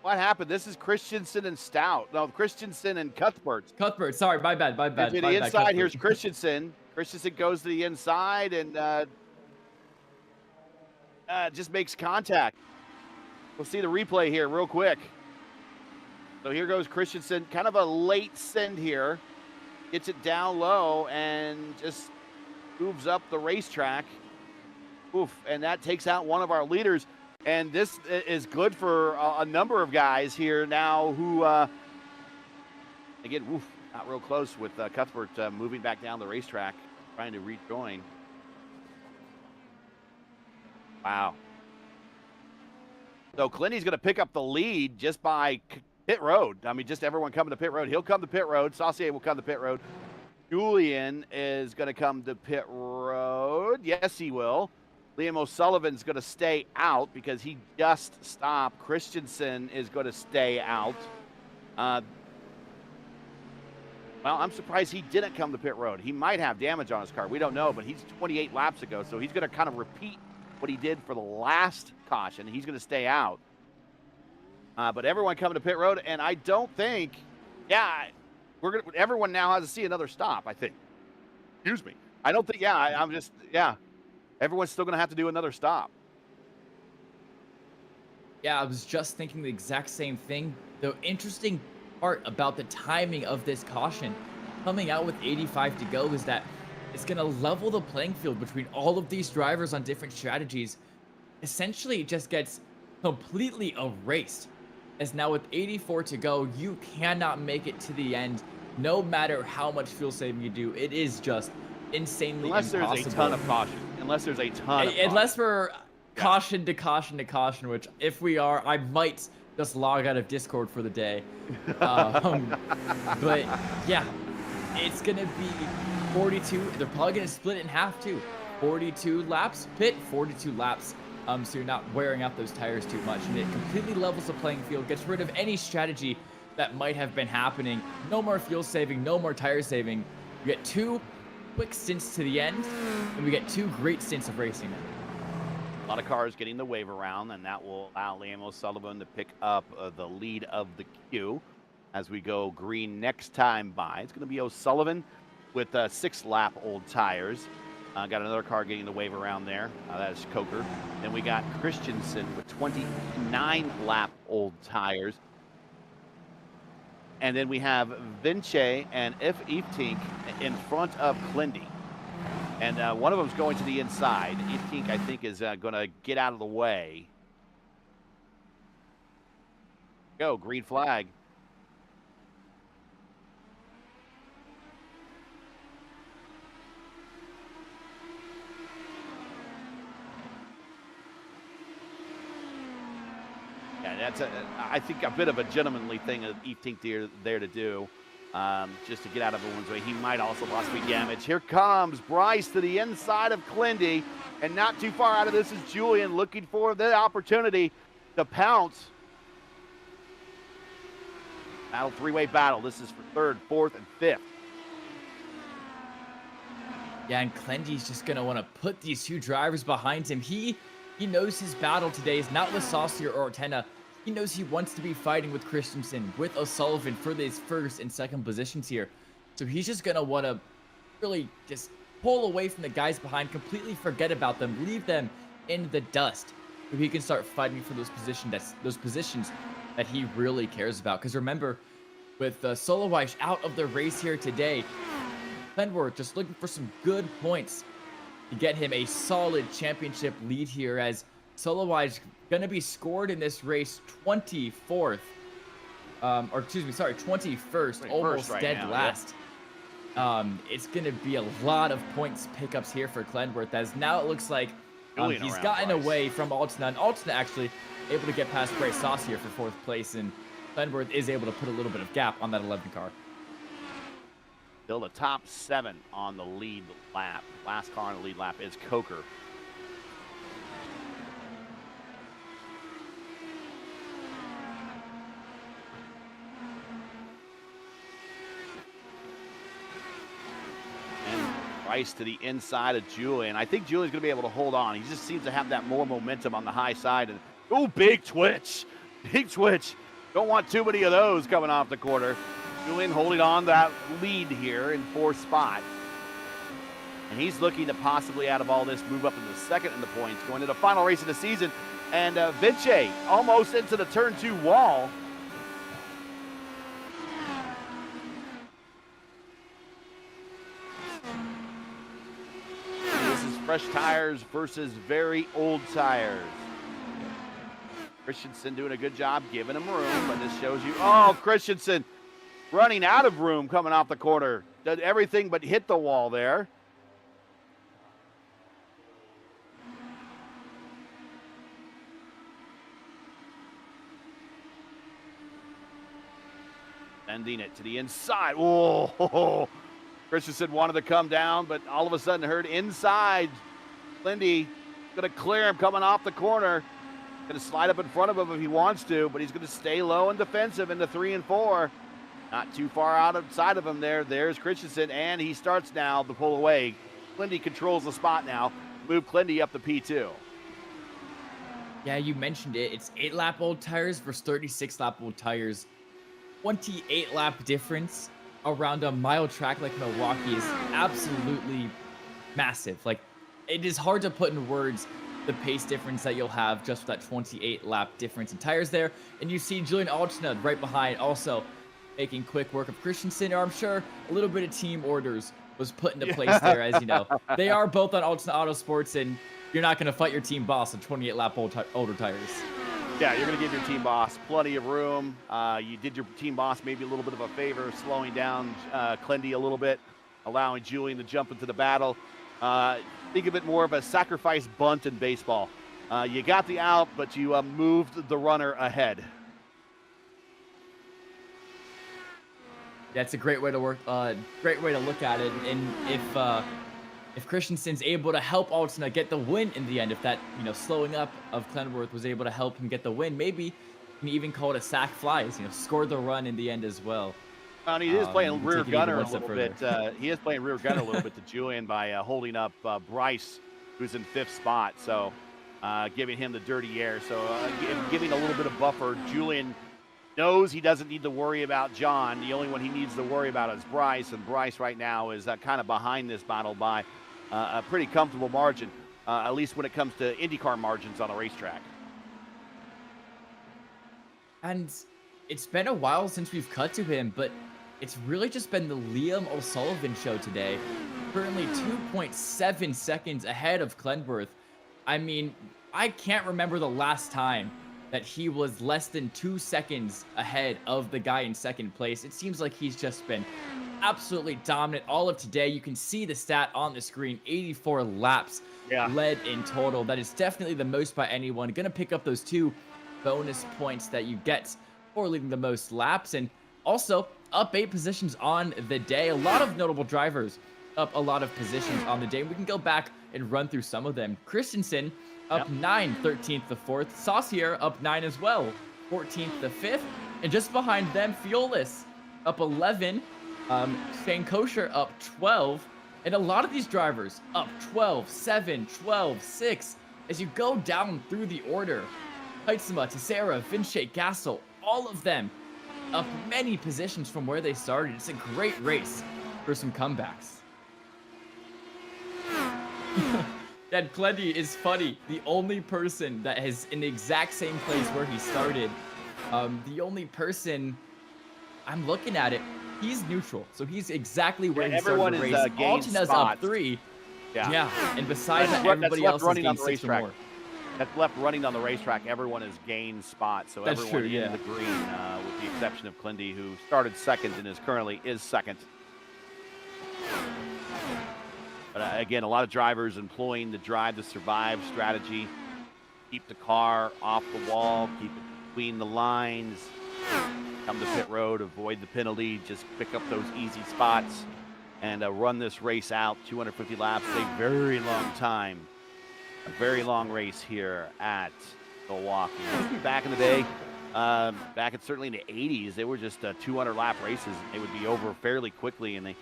what happened? This is Christensen and Stout. No, Christensen and Cuthbert. Cuthbert, sorry, my bad. To the my inside, bad, here's Christensen. Christensen goes to the inside and just makes contact. We'll see the replay here real quick. So here goes Christensen. Kind of a late send here. Gets it down low and just moves up the racetrack. Oof, and that takes out one of our leaders. And this is good for a number of guys here now who, again, oof, not real close with Cuthbert moving back down the racetrack, trying to rejoin. Wow. So Clinty's going to pick up the lead just by pit road. I mean, just everyone coming to pit road. He'll come to pit road. Saucier will come to pit road. Julian is going to come to pit road. Yes, he will. Liam O'Sullivan's going to stay out because he just stopped. Christensen is going to stay out. Well, I'm surprised he didn't come to pit road. He might have damage on his car. We don't know, but he's 28 laps ago, so he's going to kind of repeat what he did for the last caution. He's going to stay out. But everyone coming to pit road, and I don't think, everyone now has to see another stop, I think. Excuse me. I don't think, everyone's still going to have to do another stop. Yeah, I was just thinking the exact same thing. The interesting part about the timing of this caution coming out with 85 to go is that it's going to level the playing field between all of these drivers on different strategies. Essentially, it just gets completely erased. As now with 84 to go, you cannot make it to the end no matter how much fuel saving you do. It is just insanely impossible. Unless there's a ton of caution. Unless we're caution to caution to caution, which if we are, I might just log out of Discord for the day. But yeah, it's going to be 42. They're probably going to split it in half too. 42 laps, pit, 42 laps. So you're not wearing out those tires too much. And it completely levels the playing field, gets rid of any strategy that might have been happening. No more fuel saving, no more tire saving. You get 2 quick stints to the end, and we get 2 great stints of racing. A lot of cars getting the wave around, and that will allow Liam O'Sullivan to pick up the lead of the queue as we go green next time by. It's going to be O'Sullivan with 6-lap old tires. Got another car getting the wave around there. That is Coker. Then we got Christensen with 29-lap old tires. And then we have Vince and Eftink in front of Clindy. And one of them's going to the inside. Eftink, I think, is going to get out of the way. Go, green flag. Yeah, that's, I think, a bit of a gentlemanly thing of Eftink there to do, just to get out of everyone's way. He might also possibly damage. Here comes Bryce to the inside of Clindy, and not too far out of this is Julian looking for the opportunity to pounce. Battle, 3-way battle. This is for 3rd, 4th, and 5th. Yeah, and Clindy's just going to want to put these 2 drivers behind him. He knows his battle today is not with Saucier or Ortena. He knows he wants to be fighting with Christensen, with O'Sullivan for these 1st and 2nd positions here. So he's just going to want to really just pull away from the guys behind, completely forget about them, leave them in the dust, so he can start fighting for those positions that he really cares about. Because remember, with Soloweish out of the race here today, Glenworth just looking for some good points to get him a solid championship lead here, as Soloweish going to be scored in this race 24th, 21st, almost right dead now, last. Yeah. It's going to be a lot of points pickups here for Glenworth, as now it looks like Julian He's around gotten Bryce. away from Altena, and Altena actually able to get past Bryce Saucier for 4th place, and Glenworth is able to put a little bit of gap on that 11 car. Still the top 7 on the lead lap. Last car on the lead lap is Coker. And Bryce to the inside of Julian. I think Julian's going to be able to hold on. He just seems to have that more momentum on the high side. And oh, big twitch. Big twitch. Don't want too many of those coming off the quarter. Julian holding on that lead here in 4th spot. And he's looking to possibly, out of all this, move up into 2nd in the points, going to the final race of the season. And Vince almost into the turn 2 wall. This is fresh tires versus very old tires. Christensen doing a good job giving him room, but this shows you, oh, Christensen running out of room coming off the corner. Did everything but hit the wall there. Sending it to the inside. Whoa, Christensen wanted to come down, but all of a sudden heard inside. Lindy going to clear him coming off the corner. Going to slide up in front of him if he wants to, but he's going to stay low and defensive into 3 and 4. Not too far outside of him there. There's Christensen, and he starts now to pull away. Lindy controls the spot now. Move Lindy up to P2. Yeah, you mentioned it. It's 8-lap old tires versus 36-lap old tires. 28-lap difference around a mile track like Milwaukee is absolutely massive. Like, it is hard to put in words the pace difference that you'll have just with that 28-lap difference in tires there. And you see Julian Altena right behind, also making quick work of Christensen, or I'm sure a little bit of team orders was put into place there, as you know. They are both on Altena Autosports, and you're not going to fight your team boss on 28-lap older tires. Yeah, you're going to give your team boss plenty of room. You did your team boss maybe a little bit of a favor, slowing down Clendy a little bit, allowing Julian to jump into the battle. Think of it more of a sacrifice bunt in baseball. You got the out, but you moved the runner ahead. That's a great way to work. Great way to look at it. And if Christensen's able to help Altena get the win in the end, if that slowing up of Clenworth was able to help him get the win, maybe you can even call it a sack fly. Score the run in the end as well. And he is playing rear gunner a little bit. He is playing rear gunner a little bit to Julian by holding up Bryce, who's in 5th spot. So giving him the dirty air. So giving a little bit of buffer. Julian knows he doesn't need to worry about John. The only one he needs to worry about is Bryce. And Bryce right now is kind of behind this battle by a pretty comfortable margin, at least when it comes to IndyCar margins on the racetrack. And it's been a while since we've cut to him, but it's really just been the Liam O'Sullivan show today. Currently 2.7 seconds ahead of Clenworth. I mean, I can't remember the last time that he was less than 2 seconds ahead of the guy in 2nd place. It seems like he's just been absolutely dominant all of today. You can see the stat on the screen, 84 laps led in total. That is definitely the most by anyone. Gonna pick up those 2 bonus points that you get for leading the most laps, and also up 8 positions on the day. A lot of notable drivers up a lot of positions on the day. We can go back and run through some of them. Christensen up 9, 13th to 4th. Saucier up 9 as well, 14th to 5th. And just behind them, Fiolis up 11. Shane Kosher up 12. And a lot of these drivers up 12, 7, 12, 6. As you go down through the order, Heitzema, Teixeira, Vinci, Gassel, all of them up many positions from where they started. It's a great race for some comebacks. That Clendy is funny. The only person that is in the exact same place where he started, the only person I'm looking at it, he's neutral. So he's exactly where he started the race. Altena's up 3. Yeah. And besides that, everybody else is gained 6 or more. That's left running on the racetrack. Everyone has gained spots, so everyone in the green, with the exception of Clendy, who started 2nd and is currently 2nd. But again, a lot of drivers employing the drive to survive strategy. Keep the car off the wall, keep it between the lines, come to pit road, avoid the penalty, just pick up those easy spots, and run this race out. 250 laps, a very long time. A very long race here at Milwaukee. Back in the day, certainly in the 80s, they were just 200 lap races. They would be over fairly quickly, and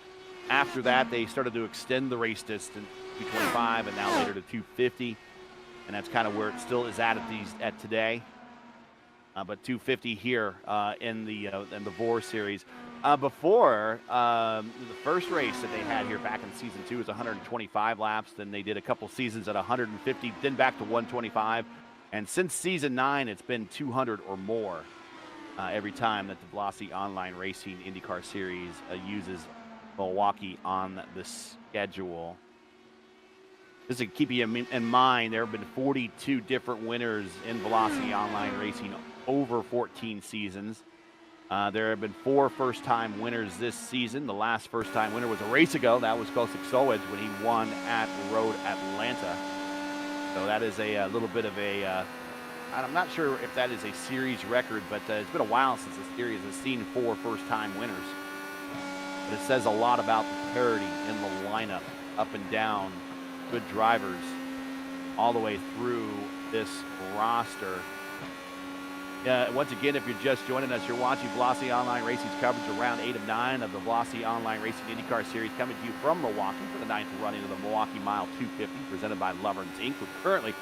after that they started to extend the race distance to 225 and now later to 250, and that's kind of where it still is at today. But 250 here in the VOR series. Before the first race that they had here back in season 2 was 125 laps. Then they did a couple seasons at 150, then back to 125. And since season 9, it's been 200 or more every time that the Velocity Online Racing IndyCar Series uses Milwaukee on the schedule. Just to keep you in mind, there have been 42 different winners in Velocity Online Racing over 14 seasons. There have been 4 first-time winners this season. The last first-time winner was a race ago. That was Godsoe when he won at Road Atlanta. So that is a little bit of a, I'm not sure if that is a series record, but it's been a while since the series has seen 4 first-time winners. But it says a lot about the parity in the lineup, up and down, good drivers all the way through this roster. Once again, if you're just joining us, you're watching Velocity Online Racing's coverage of round 8 of 9 of the Velocity Online Racing IndyCar Series, coming to you from Milwaukee for the 9th running of the Milwaukee Mile 250, presented by Lovern, Inc. Currently,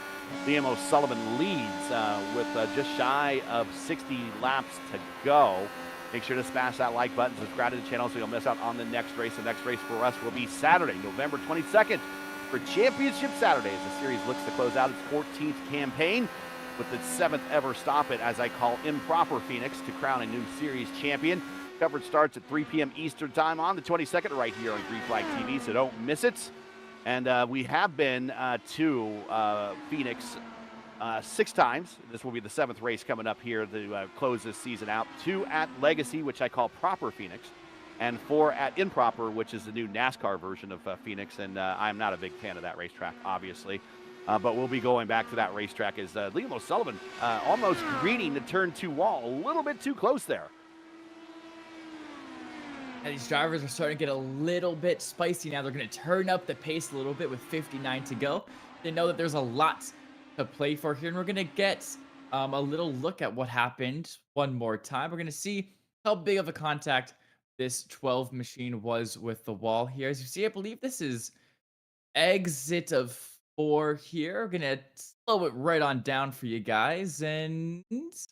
Liam O'Sullivan leads with just shy of 60 laps to go. Make sure to smash that like button, subscribe to the channel so you don't miss out on the next race. The next race for us will be Saturday, November 22nd, for Championship Saturday, as the series looks to close out its 14th campaign with its 7th ever stop at, as I call, Improper Phoenix, to crown a new series champion. Coverage starts at 3 p.m. Eastern time on the 22nd, right here on Green Flag TV, so don't miss it. And we have been to Phoenix 6 times. This will be the 7th race coming up here to close this season out. 2 at Legacy, which I call Proper Phoenix, and 4 at Improper, which is the new NASCAR version of Phoenix. And I'm not a big fan of that racetrack, obviously. But we'll be going back to that racetrack as Liam O'Sullivan almost greeting the turn 2 wall. A little bit too close there. And these drivers are starting to get a little bit spicy now. They're going to turn up the pace a little bit with 59 to go. They know that there's a lot to play for here, and we're going to get a little look at what happened one more time. We're going to see how big of a contact this 12 machine was with the wall here. As you see, I believe this is exit of 4 here. We're gonna slow it right on down for you guys, and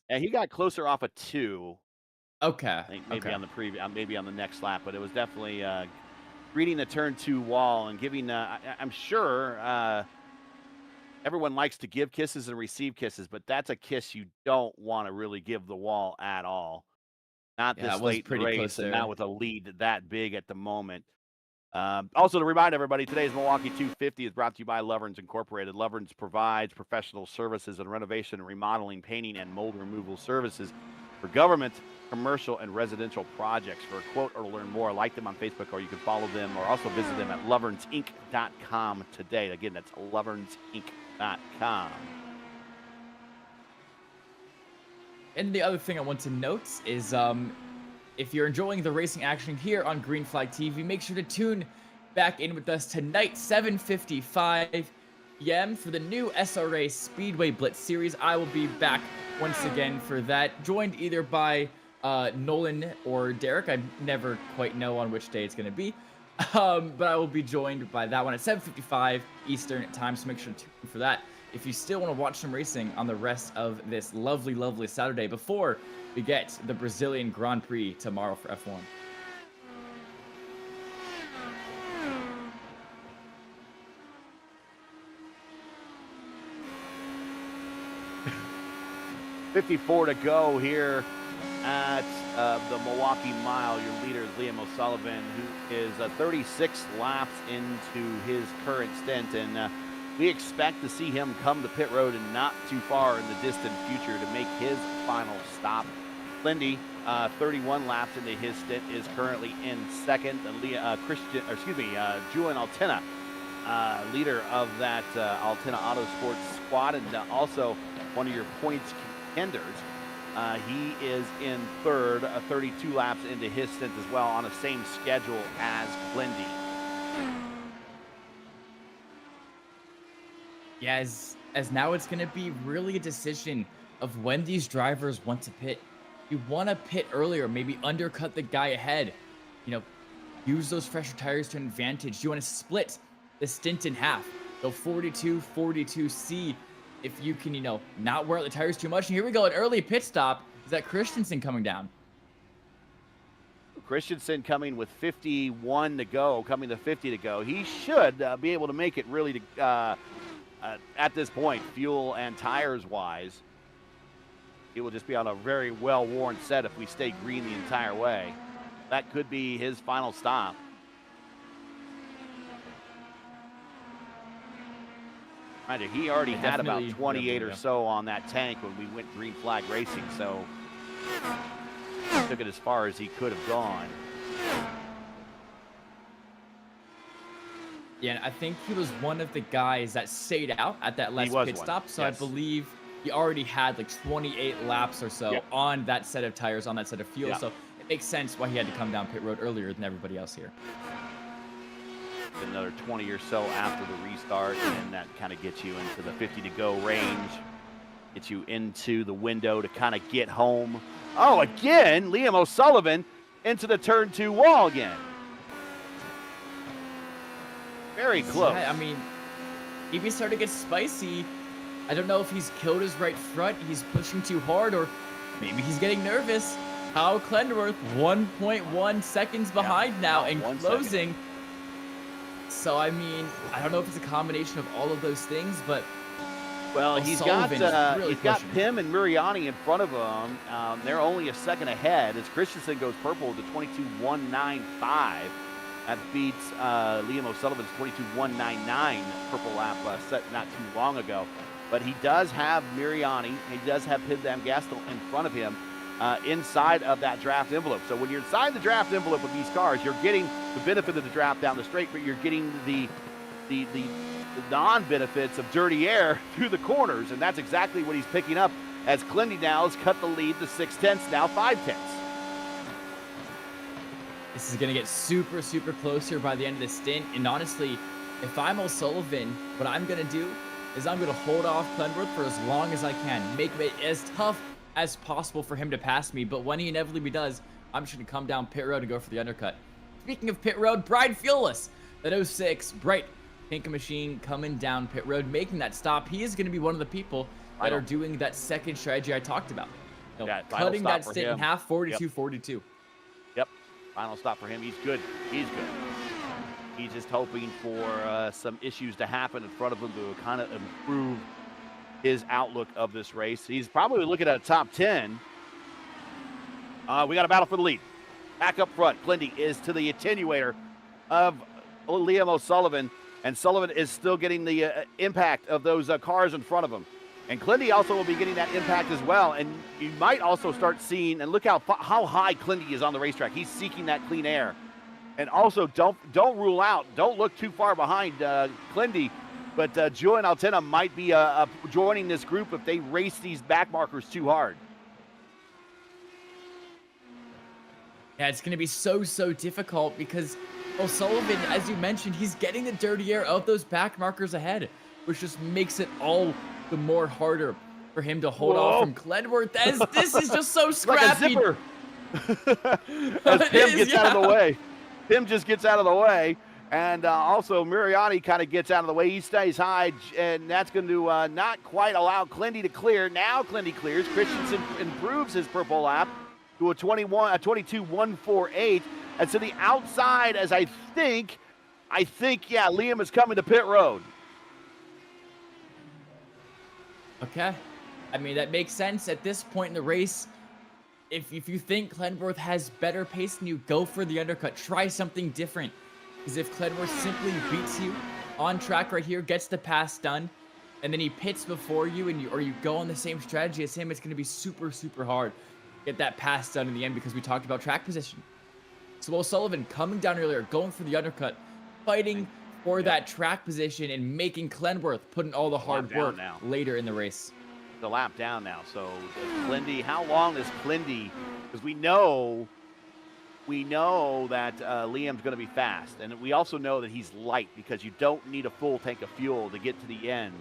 Yeah, he got closer off a 2. okay, I think maybe on the maybe on the next lap, but it was definitely greeting the turn 2 wall and giving. I'm sure everyone likes to give kisses and receive kisses, but that's a kiss you don't want to really give the wall at all. Not this late in the race, and not with a lead that big at the moment. Also, to remind everybody, today's Milwaukee 250 is brought to you by Lovern's Incorporated. Lovern's provides professional services and renovation, remodeling, painting, and mold removal services for government, commercial, and residential projects. For a quote or to learn more, like them on Facebook, or you can follow them or also visit them at lovernsinc.com today. Again, that's lovernsinc.com. And the other thing I want to note is if you're enjoying the racing action here on Green Flag TV, make sure to tune back in with us tonight, 7:55 p.m. for the new SRA Speedway Blitz Series. I will be back once again for that, joined either by Nolan or Derek. I never quite know on which day it's going to be, but I will be joined by that one at 7:55 Eastern time, so make sure to tune in for that if you still want to watch some racing on the rest of this lovely, lovely Saturday before we get the Brazilian Grand Prix tomorrow for F1. .54 to go here at the Milwaukee Mile. Your leader is Liam O'Sullivan, who is 36 laps into his current stint, and we expect to see him come to pit road and not too far in the distant future to make his final stop. Lindy, 31 laps into his stint, is currently in second. Julian Altena leader of that Altina Autosports squad, and also one of your points contenders. He is in third, 32 laps into his stint as well, on the same schedule as Clindy. Yeah, as now it's going to be really a decision of when these drivers want to pit. You want to pit earlier, maybe undercut the guy ahead. You know, use those fresher tires to an advantage. You want to split the stint in half. Go 42, 42, see if you can, you know, not wear out the tires too much. And here we go, an early pit stop. Is that Christensen coming down? Christensen coming with 51 to go, coming to 50 to go. He should be able to make it really at this point, fuel and tires wise. He will just be on a very well-worn set if we stay green the entire way. That could be his final stop. He already had about 28 or so on that tank when we went green flag racing, so he took it as far as he could have gone. Yeah, I think he was one of the guys that stayed out at that last pit stop, so yes. I believe he already had like 28 laps or so on that set of tires, on that set of fuel, so it makes sense why he had to come down pit road earlier than everybody else here. Another 20 or so after the restart, and that kind of gets you into the 50 to go range, gets you into the window to kind of get home. Oh, again, Liam O'Sullivan into the turn 2 wall again. Very close. Yeah, I mean, if he started to get spicy, I don't know if he's killed his right front, he's pushing too hard, or maybe he's getting nervous. Kyle Klendworth, 1.1 seconds behind now and closing. So, I mean, I don't know if it's a combination of all of those things, but well, he's got Pim and Muriani in front of him. They're only a second ahead as Christensen goes purple to 22.195. That beats Liam O'Sullivan's 22.199 purple lap set not too long ago. But he does have Muriani, he does have Pim Van Gastel in front of him inside of that draft envelope. So when you're inside the draft envelope of these cars, you're getting the benefit of the draft down the straight, but you're getting the non-benefits of dirty air through the corners, and that's exactly what he's picking up as Clindy now has cut the lead to 6/10, now 5/10. This is going to get super, super close here by the end of the stint, and honestly, if I'm O'Sullivan, what I'm going to do is I'm going to hold off Klendworth for as long as I can, make it as tough as possible for him to pass me, but when he inevitably does, I'm just going to come down pit road and go for the undercut. Speaking of pit road, Bride Fuelless, that 06 bright pink machine coming down pit road, making that stop. He is going to be one of the people that are doing that second strategy I talked about. You know, cutting that stint in half, 42-42. Yep, final stop for him. He's good. He's good. He's just hoping for some issues to happen in front of him to kind of improve his outlook of this race. He's probably looking at a top 10. We got a battle for the lead. Back up front, Clindy is to the attenuator of Liam O'Sullivan, and Sullivan is still getting the impact of those cars in front of him. And Clindy also will be getting that impact as well. And you might also start seeing, and look how high Clindy is on the racetrack. He's seeking that clean air. And also, don't rule out, don't look too far behind Clindy, but Julian Altena might be joining this group if they race these back markers too hard. Yeah, it's going to be so difficult because O'Sullivan, as you mentioned, he's getting the dirty air of those back markers ahead, which just makes it all the more harder for him to hold off from Klendworth. This is just so scrappy. Like a zipper. As Pim gets out of the way. Pim just gets out of the way. And also Muriani kind of gets out of the way. He stays high, and that's going to not quite allow Clindy to clear. Now Clindy clears. Christensen improves his purple lap to a 22.148. And to the outside, as I think, Liam is coming to pit road. Okay. I mean, that makes sense at this point in the race. If you think Klendworth has better pace than you, go for the undercut. Try something different. Because if Klendworth simply beats you on track right here, gets the pass done, and then he pits before you, or you go on the same strategy as him, it's going to be super hard to get that pass done in the end because we talked about track position. So O'Sullivan coming down earlier, going for the undercut, fighting for that track position and making Clenworth put in all the hard work later in the race. The lap down now. So Clindy, how long is Clindy? Because we know that Liam's going to be fast, and we also know that he's light because you don't need a full tank of fuel to get to the end.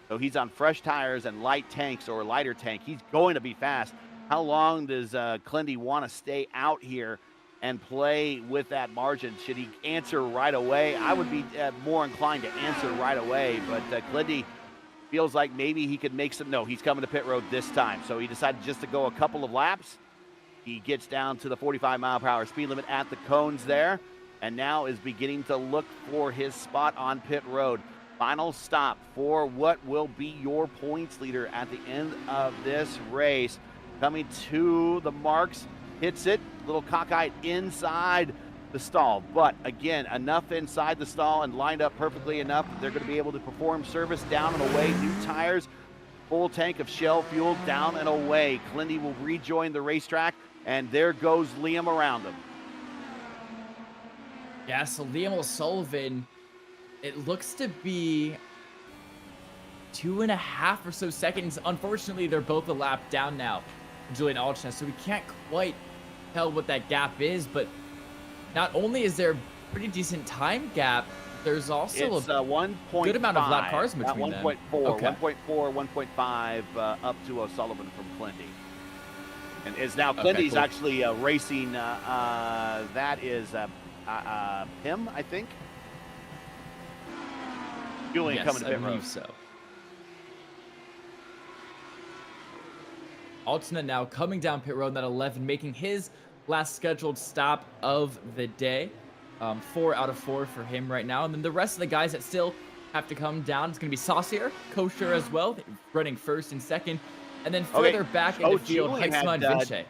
So he's on fresh tires and light tanks or a lighter tank. He's going to be fast. How long does Clindy want to stay out here and play with that margin? Should he answer right away? I would be more inclined to answer right away, but Clindy feels like maybe he could make some. No, he's coming to pit road this time. So he decided just to go a couple of laps. He gets down to the 45-mile-per-hour speed limit at the cones there, and now is beginning to look for his spot on pit road. Final stop for what will be your points leader at the end of this race. Coming to the marks, hits it, little cockeyed inside the stall. But again, enough inside the stall and lined up perfectly enough that they're going to be able to perform service down and away. New tires, full tank of Shell fuel down and away. Clindy will rejoin the racetrack, and there goes Liam around him. Yeah, so Liam O'Sullivan, it looks to be 2.5 or so seconds. Unfortunately, they're both a lap down now, Julian Alchner, so we can't quite tell what that gap is, but not only is there a pretty decent time gap, there's also it's, 1.5, good amount of lap cars between 1.4, them. Okay. 1.4, 1.5 up to O'Sullivan from Clindy. And is now Clindy's cool. actually racing, that is Pim, I think. Julian coming to pit road. I believe so. Altina now coming down pit road at 11, making his last scheduled stop of the day. 4 out of 4 for him right now. And then the rest of the guys that still have to come down, it's going to be Saucier, Kosher as well, running first and second. And then further back in the field, Heitzman and Vinci.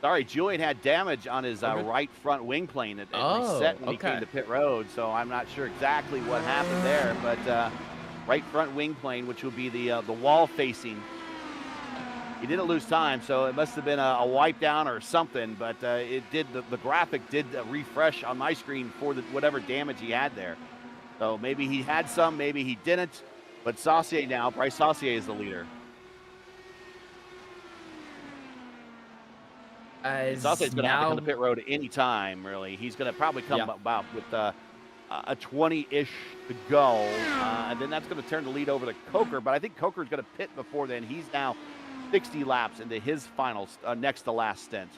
Sorry, Julian had damage on his right front wing plane that reset when he came to pit road, so I'm not sure exactly what happened there, but right front wing plane, which will be the wall facing. He didn't lose time, so it must have been a wipe down or something, but it did. The graphic did refresh on my screen for whatever damage he had there. So maybe he had some, maybe he didn't, but Saucier now, Bryce Saucier is the leader. Saucier's going to have to come to pit road any time, really. He's going to probably come about with a 20-ish to go, and then that's going to turn the lead over to Coker, but I think Coker's going to pit before then. He's now 60 laps into his final, next to last stint.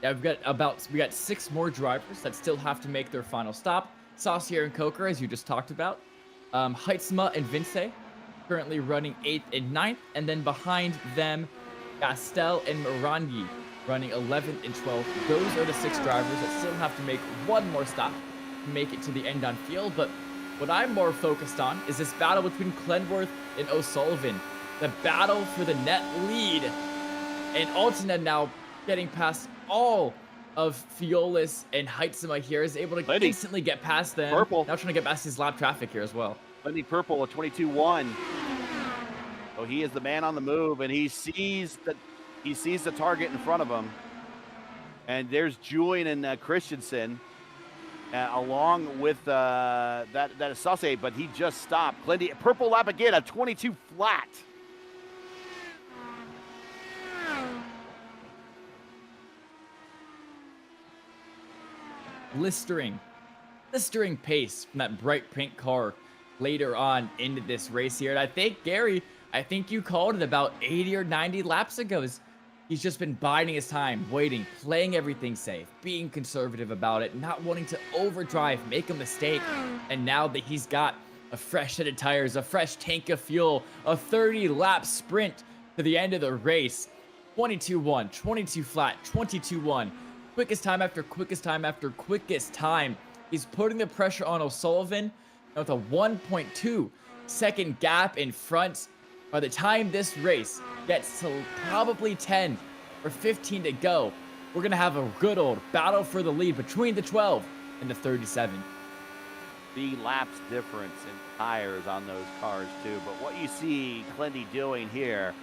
Yeah, we got 6 more drivers that still have to make their final stop. Saucier and Coker, as you just talked about. Heitzma and Vince currently running 8th and 9th, and then behind them, Gastel and Morangi running 11th and 12th. Those are the 6 drivers that still have to make one more stop to make it to the end on field. But what I'm more focused on is this battle between Clenworth and O'Sullivan. The battle for the net lead. And Altina now getting past all of Fiolis and Heitzema here is able to instantly get past them. Purple. Now trying to get past his lap traffic here as well. Lenny Purple, a 22-1. So he is the man on the move, and he sees the target in front of him. And there's Julian and Christensen, along with that is Saucier, but he just stopped. Clindy, purple lap again, a 22 flat. Blistering pace from that bright pink car later on into this race here. And I think, Gary, you called it about 80 or 90 laps ago. He's just been biding his time, waiting, playing everything safe, being conservative about it, not wanting to overdrive, make a mistake. And now that he's got a fresh set of tires, a fresh tank of fuel, a 30-lap sprint to the end of the race, 22-1, 22 flat, 22-1, quickest time after quickest time after quickest time. He's putting the pressure on O'Sullivan with a 1.2 second gap in front. By the time this race gets to probably 10 or 15 to go, we're going to have a good old battle for the lead between the 12 and the 37. The laps difference in tires on those cars too, but what you see Clindy doing here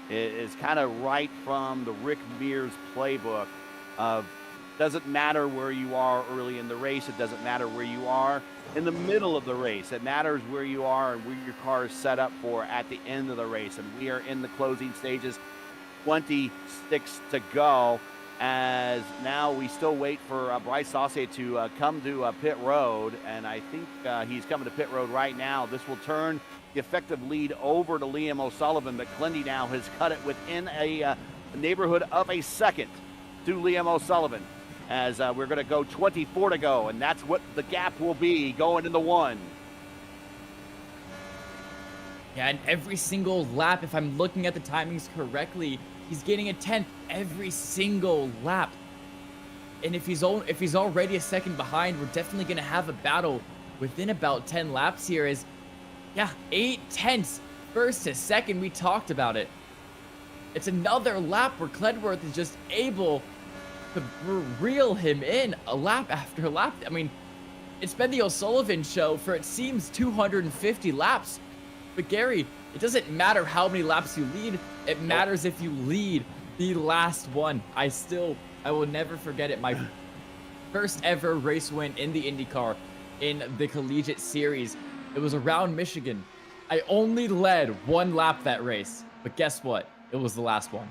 is kind of right from the Rick Mears playbook of Doesn't matter where you are early in the race. It doesn't matter where you are in the middle of the race. It matters where you are and where your car is set up for at the end of the race. And we are in the closing stages, 26 to go, as now we still wait for Bryce Sauce to come to pit road. And I think he's coming to pit road right now. This will turn the effective lead over to Liam O'Sullivan, but Clindy now has cut it within a neighborhood of a second to Liam O'Sullivan, as we're going to go 24 to go, and that's what the gap will be going in the one. Yeah, and every single lap, if I'm looking at the timings correctly, he's getting a 10th every single lap. And if he's already a second behind, we're definitely going to have a battle within about 10 laps here. As, yeah, 8/10 first to second, we talked about it. It's another lap where Cledworth is just able to reel him in a lap after lap. I mean, it's been the O'Sullivan show for, it seems, 250 laps. But Gary, it doesn't matter how many laps you lead. It matters if you lead the last one. I will never forget it. My first ever race win in the IndyCar in the Collegiate Series. It was around Michigan. I only led one lap that race. But guess what? It was the last one.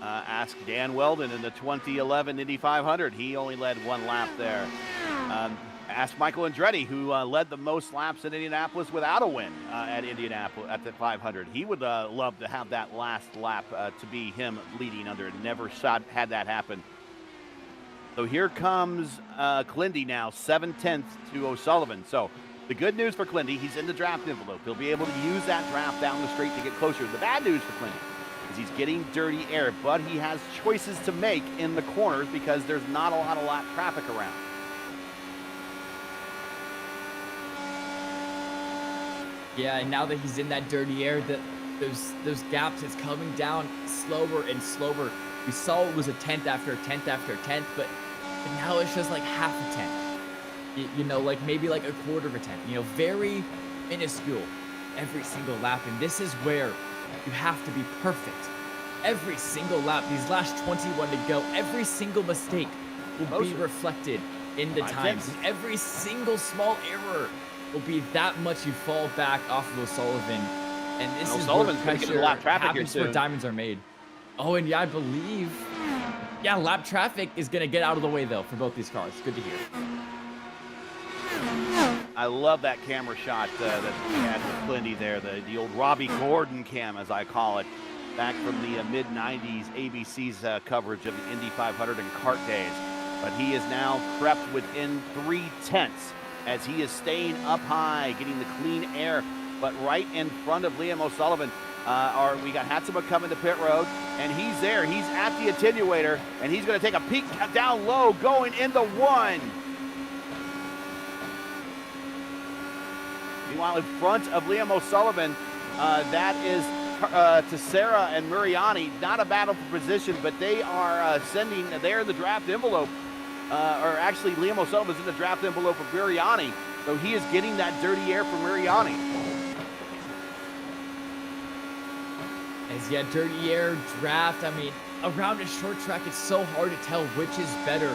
Ask Dan Weldon in the 2011 Indy 500. He only led one lap there. Ask Michael Andretti, who led the most laps in Indianapolis without a win at Indianapolis at the 500. He would love to have that last lap to be him leading under. Never had that happen. So here comes Clindy now, 7/10 to O'Sullivan. So the good news for Clindy, he's in the draft envelope. He'll be able to use that draft down the straight to get closer. The bad news for Clindy is he's getting dirty air, but he has choices to make in the corners because there's not a lot of lap traffic around. Yeah, and now that he's in that dirty air, those gaps is coming down slower and slower. We saw it was a 10th after a 10th after a 10th, but now it's just like half a 10th. You know, like maybe like a quarter of a 10th. You know, very minuscule every single lap, and this is where you have to be perfect. Every single lap, these last 21 to go, every single mistake will be reflected in the times. And every single small error will be that much you fall back off of O'Sullivan. And this is where pressure happens where diamonds are made. Oh, and yeah, I believe, yeah, lap traffic is going to get out of the way, though, for both these cars. Good to hear. I love that camera shot that we had with Clindy there, the old Robbie Gordon cam, as I call it, back from the mid-90s ABC's coverage of the Indy 500 and kart days. But he is now crept within 3/10 as he is staying up high, getting the clean air, but right in front of Liam O'Sullivan. We got Hatsuma coming to pit road, and he's there. He's at the attenuator, and he's going to take a peek down low, going into one. Meanwhile, in front of Liam O'Sullivan, that is Teixeira and Muriani. Not a battle for position, but they are they're in the draft envelope. Or actually, Liam O'Sullivan's in the draft envelope of Muriani, so he is getting that dirty air from Muriani. As yeah, dirty air, draft. I mean, around a short track, it's so hard to tell which is better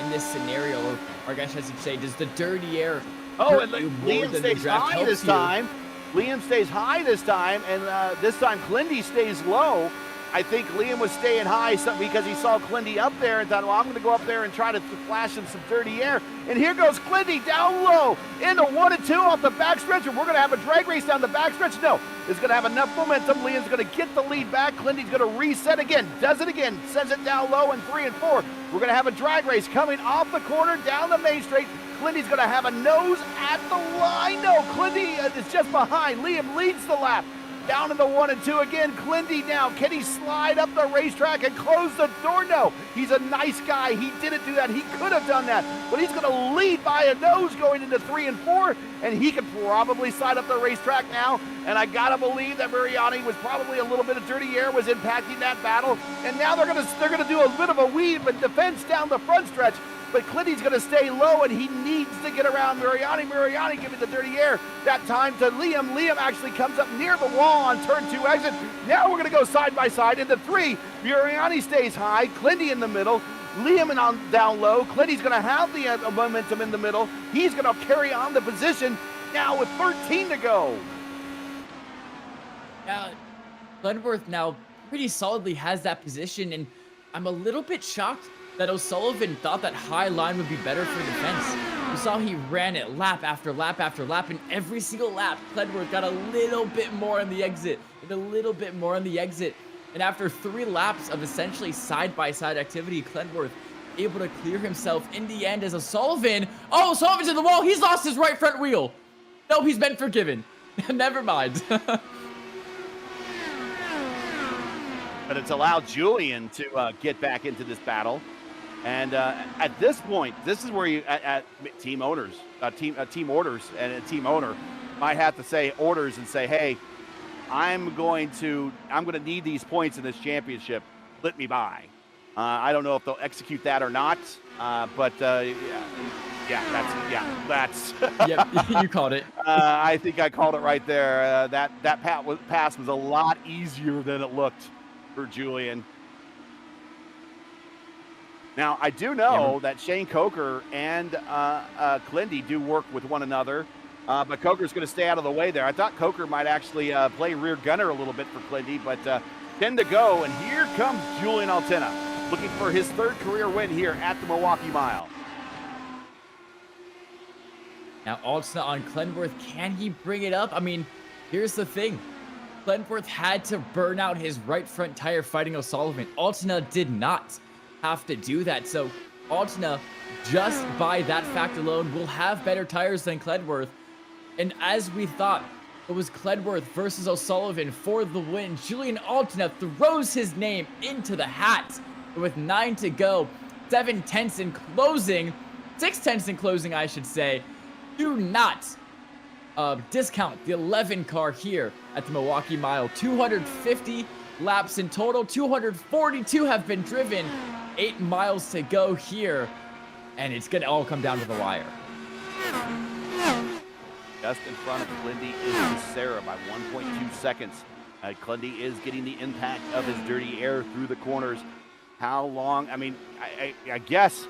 in this scenario. Or I guess I should say, does the dirty air hurt you more Liam than stays the draft high this time. Liam stays high this time, and this time Clindy stays low. I think Liam was staying high because he saw Clindy up there and thought, well, I'm going to go up there and try to flash him some dirty air. And here goes Clindy down low into 1 and 2 off the backstretch, and we're going to have a drag race down the backstretch. No, it's going to have enough momentum. Liam's going to get the lead back. Clindy's going to reset again, does it again, sends it down low in 3 and 4. We're going to have a drag race coming off the corner down the main straight. Clindy's going to have a nose at the line. No, Clindy is just behind. Liam leads the lap. Down in the 1 and 2 again. Clindy now. Can he slide up the racetrack and close the door? No. He's a nice guy. He didn't do that. He could have done that. But he's going to lead by a nose going into 3 and 4. And he could probably slide up the racetrack now. And I got to believe that Muriani was probably a little bit of dirty air was impacting that battle. And now they're going to do a bit of a weave and defense down the front stretch. But Clindy's going to stay low, and he needs to get around Muriani. Muriani giving the dirty air. That time to Liam. Liam actually comes up near the wall on turn 2 exit. Now we're going to go side by side into 3. Muriani stays high. Clindy in the middle. Liam on down low. Clinty's going to have the momentum in the middle. He's going to carry on the position now with 13 to go. Yeah, Glenworth now pretty solidly has that position, and I'm a little bit shocked that O'Sullivan thought that high line would be better for defense. You saw he ran it lap after lap after lap, and every single lap, Glenworth got a little bit more on the exit, and a little bit more on the exit. And after 3 laps of essentially side-by-side activity, Glenworth able to clear himself in the end as O'Sullivan. Oh, O'Sullivan's in the wall. He's lost his right front wheel. No, he's been forgiven. Never mind. But it's allowed Julian to get back into this battle. And at this point, this is where you, at team owners, team orders, and a team owner might have to say orders and say, hey, I'm going to need these points in this championship. Let me by. I don't know if they'll execute that or not, but that's. Yep, you called it. I think I called it right there. That pass was a lot easier than it looked for Julian. Now, I do know that Shane Coker and Clindy do work with one another, but Coker's going to stay out of the way there. I thought Coker might actually play rear gunner a little bit for Clindy, but 10 to go, and here comes Julian Altena, looking for his 3rd career win here at the Milwaukee Mile. Now, Altena on Glenworth, can he bring it up? I mean, here's the thing. Glenworth had to burn out his right front tire fighting O'Sullivan. Altena did not have to do that. So Altena, just by that fact alone, will have better tires than Glenworth. And as we thought, it was Glenworth versus O'Sullivan for the win. Julian Altena throws his name into the hat. And with 9 to go, 7 tenths in closing, 6 tenths in closing, I should say. Do not discount the 11 car here at the Milwaukee Mile. 250 laps in total, 242 have been driven, 8 miles to go here, and it's gonna all come down to the wire. Just in front of Clindy is Sarah by 1.2 seconds. Clindy is getting the impact of his dirty air through the corners. How long? I mean, I guess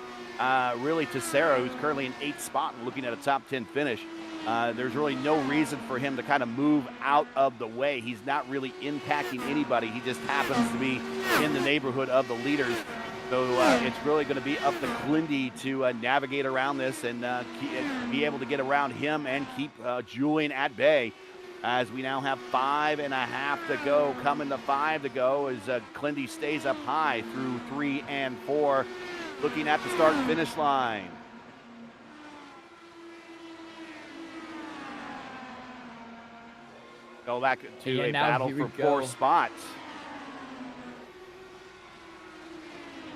really to Sarah, who's currently in 8th spot and looking at a top 10 finish, there's really no reason for him to kind of move out of the way. He's not really impacting anybody. He just happens to be in the neighborhood of the leaders. So it's really going to be up to Clindy to navigate around this and be able to get around him and keep Julian at bay. As we now have 5.5 to go, coming to 5 to go as Clindy stays up high through 3 and 4, looking at the start and finish line. Go back to a battle for 4 spots.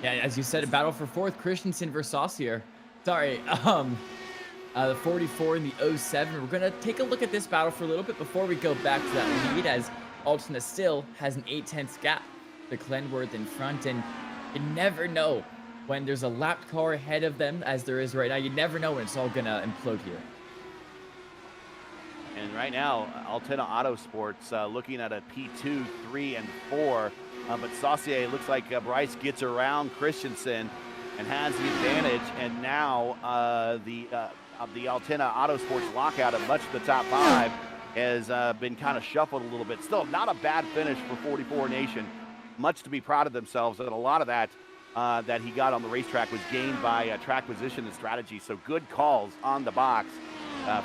Yeah, as you said, a battle for 4th, Christensen versus Saucier. Sorry, the 44 and the 07. We're going to take a look at this battle for a little bit before we go back to that lead, as Altena still has an 8 tenths gap to Glenworth in front, and you never know when there's a lapped car ahead of them, as there is right now. You never know when it's all going to implode here. And right now, Altena Autosports looking at a P2, 3, and 4. But Saucier looks like Bryce gets around Christensen and has the advantage. And now the Altena Autosports lockout at much of the top 5 has been kind of shuffled a little bit. Still not a bad finish for 44 Nation. Much to be proud of themselves. And a lot of that that he got on the racetrack was gained by track position and strategy. So good calls on the box.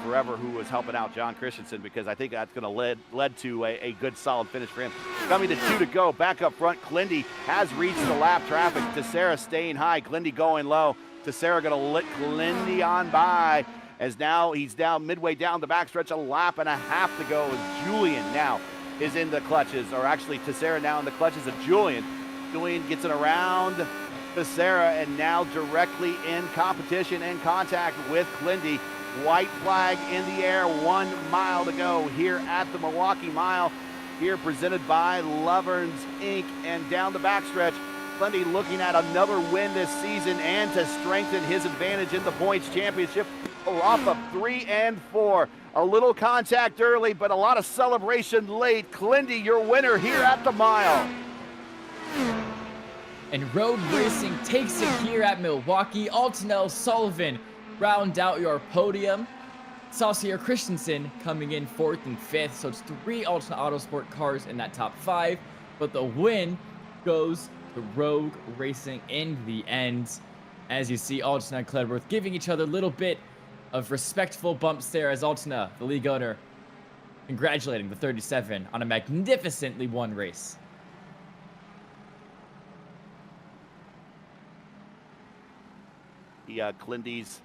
Forever who was helping out John Christensen, because I think that's going to lead to a good solid finish for him. Coming to 2 to go, back up front, Clindy has reached the lap traffic. Tessera staying high, Clindy going low. Tessera going to let Clindy on by, as now he's down midway down the backstretch, 1.5 laps to go, as Julian now is in the clutches, or actually Tessera now in the clutches of Julian. Julian gets it around Tessera and now directly in competition and contact with Clindy. White flag in the air, 1 mile to go here at the Milwaukee Mile, here presented by Lovern's Inc. And down the backstretch, Clindy looking at another win this season and to strengthen his advantage in the points championship off of 3 and 4. A little contact early, but a lot of celebration late. Clindy, your winner here at the mile. And road racing takes it here at Milwaukee. Altonel, Sullivan round out your podium. Saucier Christensen coming in 4th and 5th. So it's 3 Alton Autosport cars in that top 5. But the win goes to Rogue Racing in the end. As you see, Altona and Cledworth giving each other a little bit of respectful bumps there, as Altona, the league owner, congratulating the 37 on a magnificently won race. Clindy's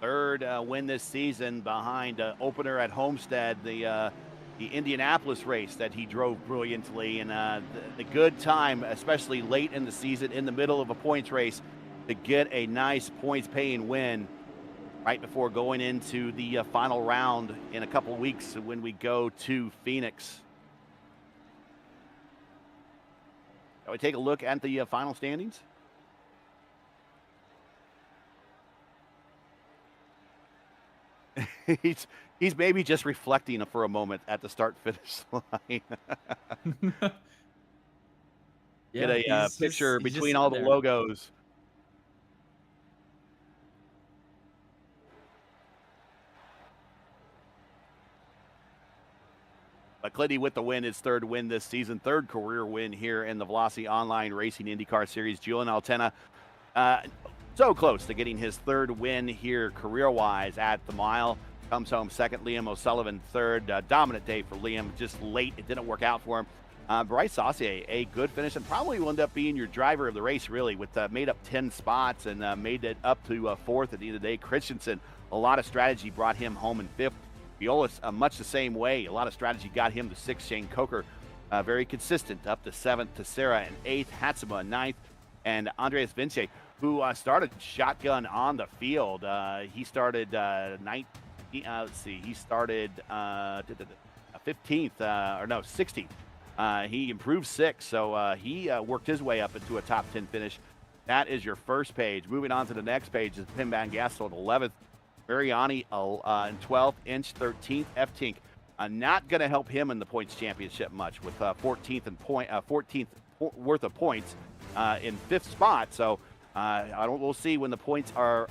third win this season behind opener at Homestead, the Indianapolis race that he drove brilliantly, and the good time, especially late in the season, in the middle of a points race, to get a nice points-paying win right before going into the final round in a couple of weeks when we go to Phoenix. Shall we take a look at the final standings? He's maybe just reflecting for a moment at the start-finish line. Get a picture between all the logos. But Clindy with the win, his 3rd win this season, 3rd career win here in the Velocity Online Racing IndyCar Series. Julian Altena, so close to getting his 3rd win here career-wise at the mile. Comes home 2nd. Liam O'Sullivan 3rd. Dominant day for Liam. Just late. It didn't work out for him. Bryce Saucier, a good finish, and probably will end up being your driver of the race, really, with made up 10 spots and made it up to 4th at the end of the day. Christensen, a lot of strategy brought him home in 5th. Violas, much the same way. A lot of strategy got him to 6th. Shane Coker, very consistent, up to 7th. Tessera in 8th. Hatsuma in 9th. And Andreas Vince, who started shotgun on the field. He started 19th. Let's see. He started 15th, or no, 16th. He improved 6th, so he worked his way up into a top 10 finish. That is your first page. Moving on to the next page is Pim Van Gastel at 11th. Mariani in 12th, Inch 13th, F-Tink. Not going to help him in the points championship much with 14th worth of points in 5th spot. So we'll see when the points are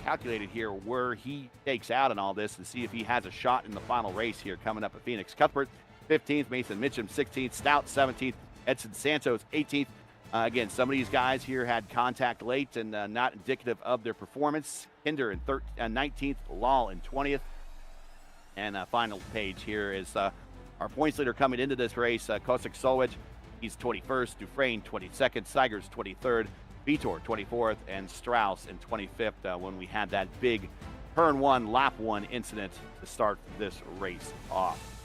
calculated here where he takes out in all this and see if he has a shot in the final race here coming up at Phoenix. Cuthbert 15th, Mason Mitchum 16th, Stout 17th, Edson Santos 18th. Again, some of these guys here had contact late and not indicative of their performance. Hinder in 19th, Lal in 20th. And final page here is our points leader coming into this race, Kosik Solwich. He's 21st, Dufresne 22nd, Seigers 23rd, Vitor 24th, and Strauss in 25th when we had that big turn 1, lap 1 incident to start this race off.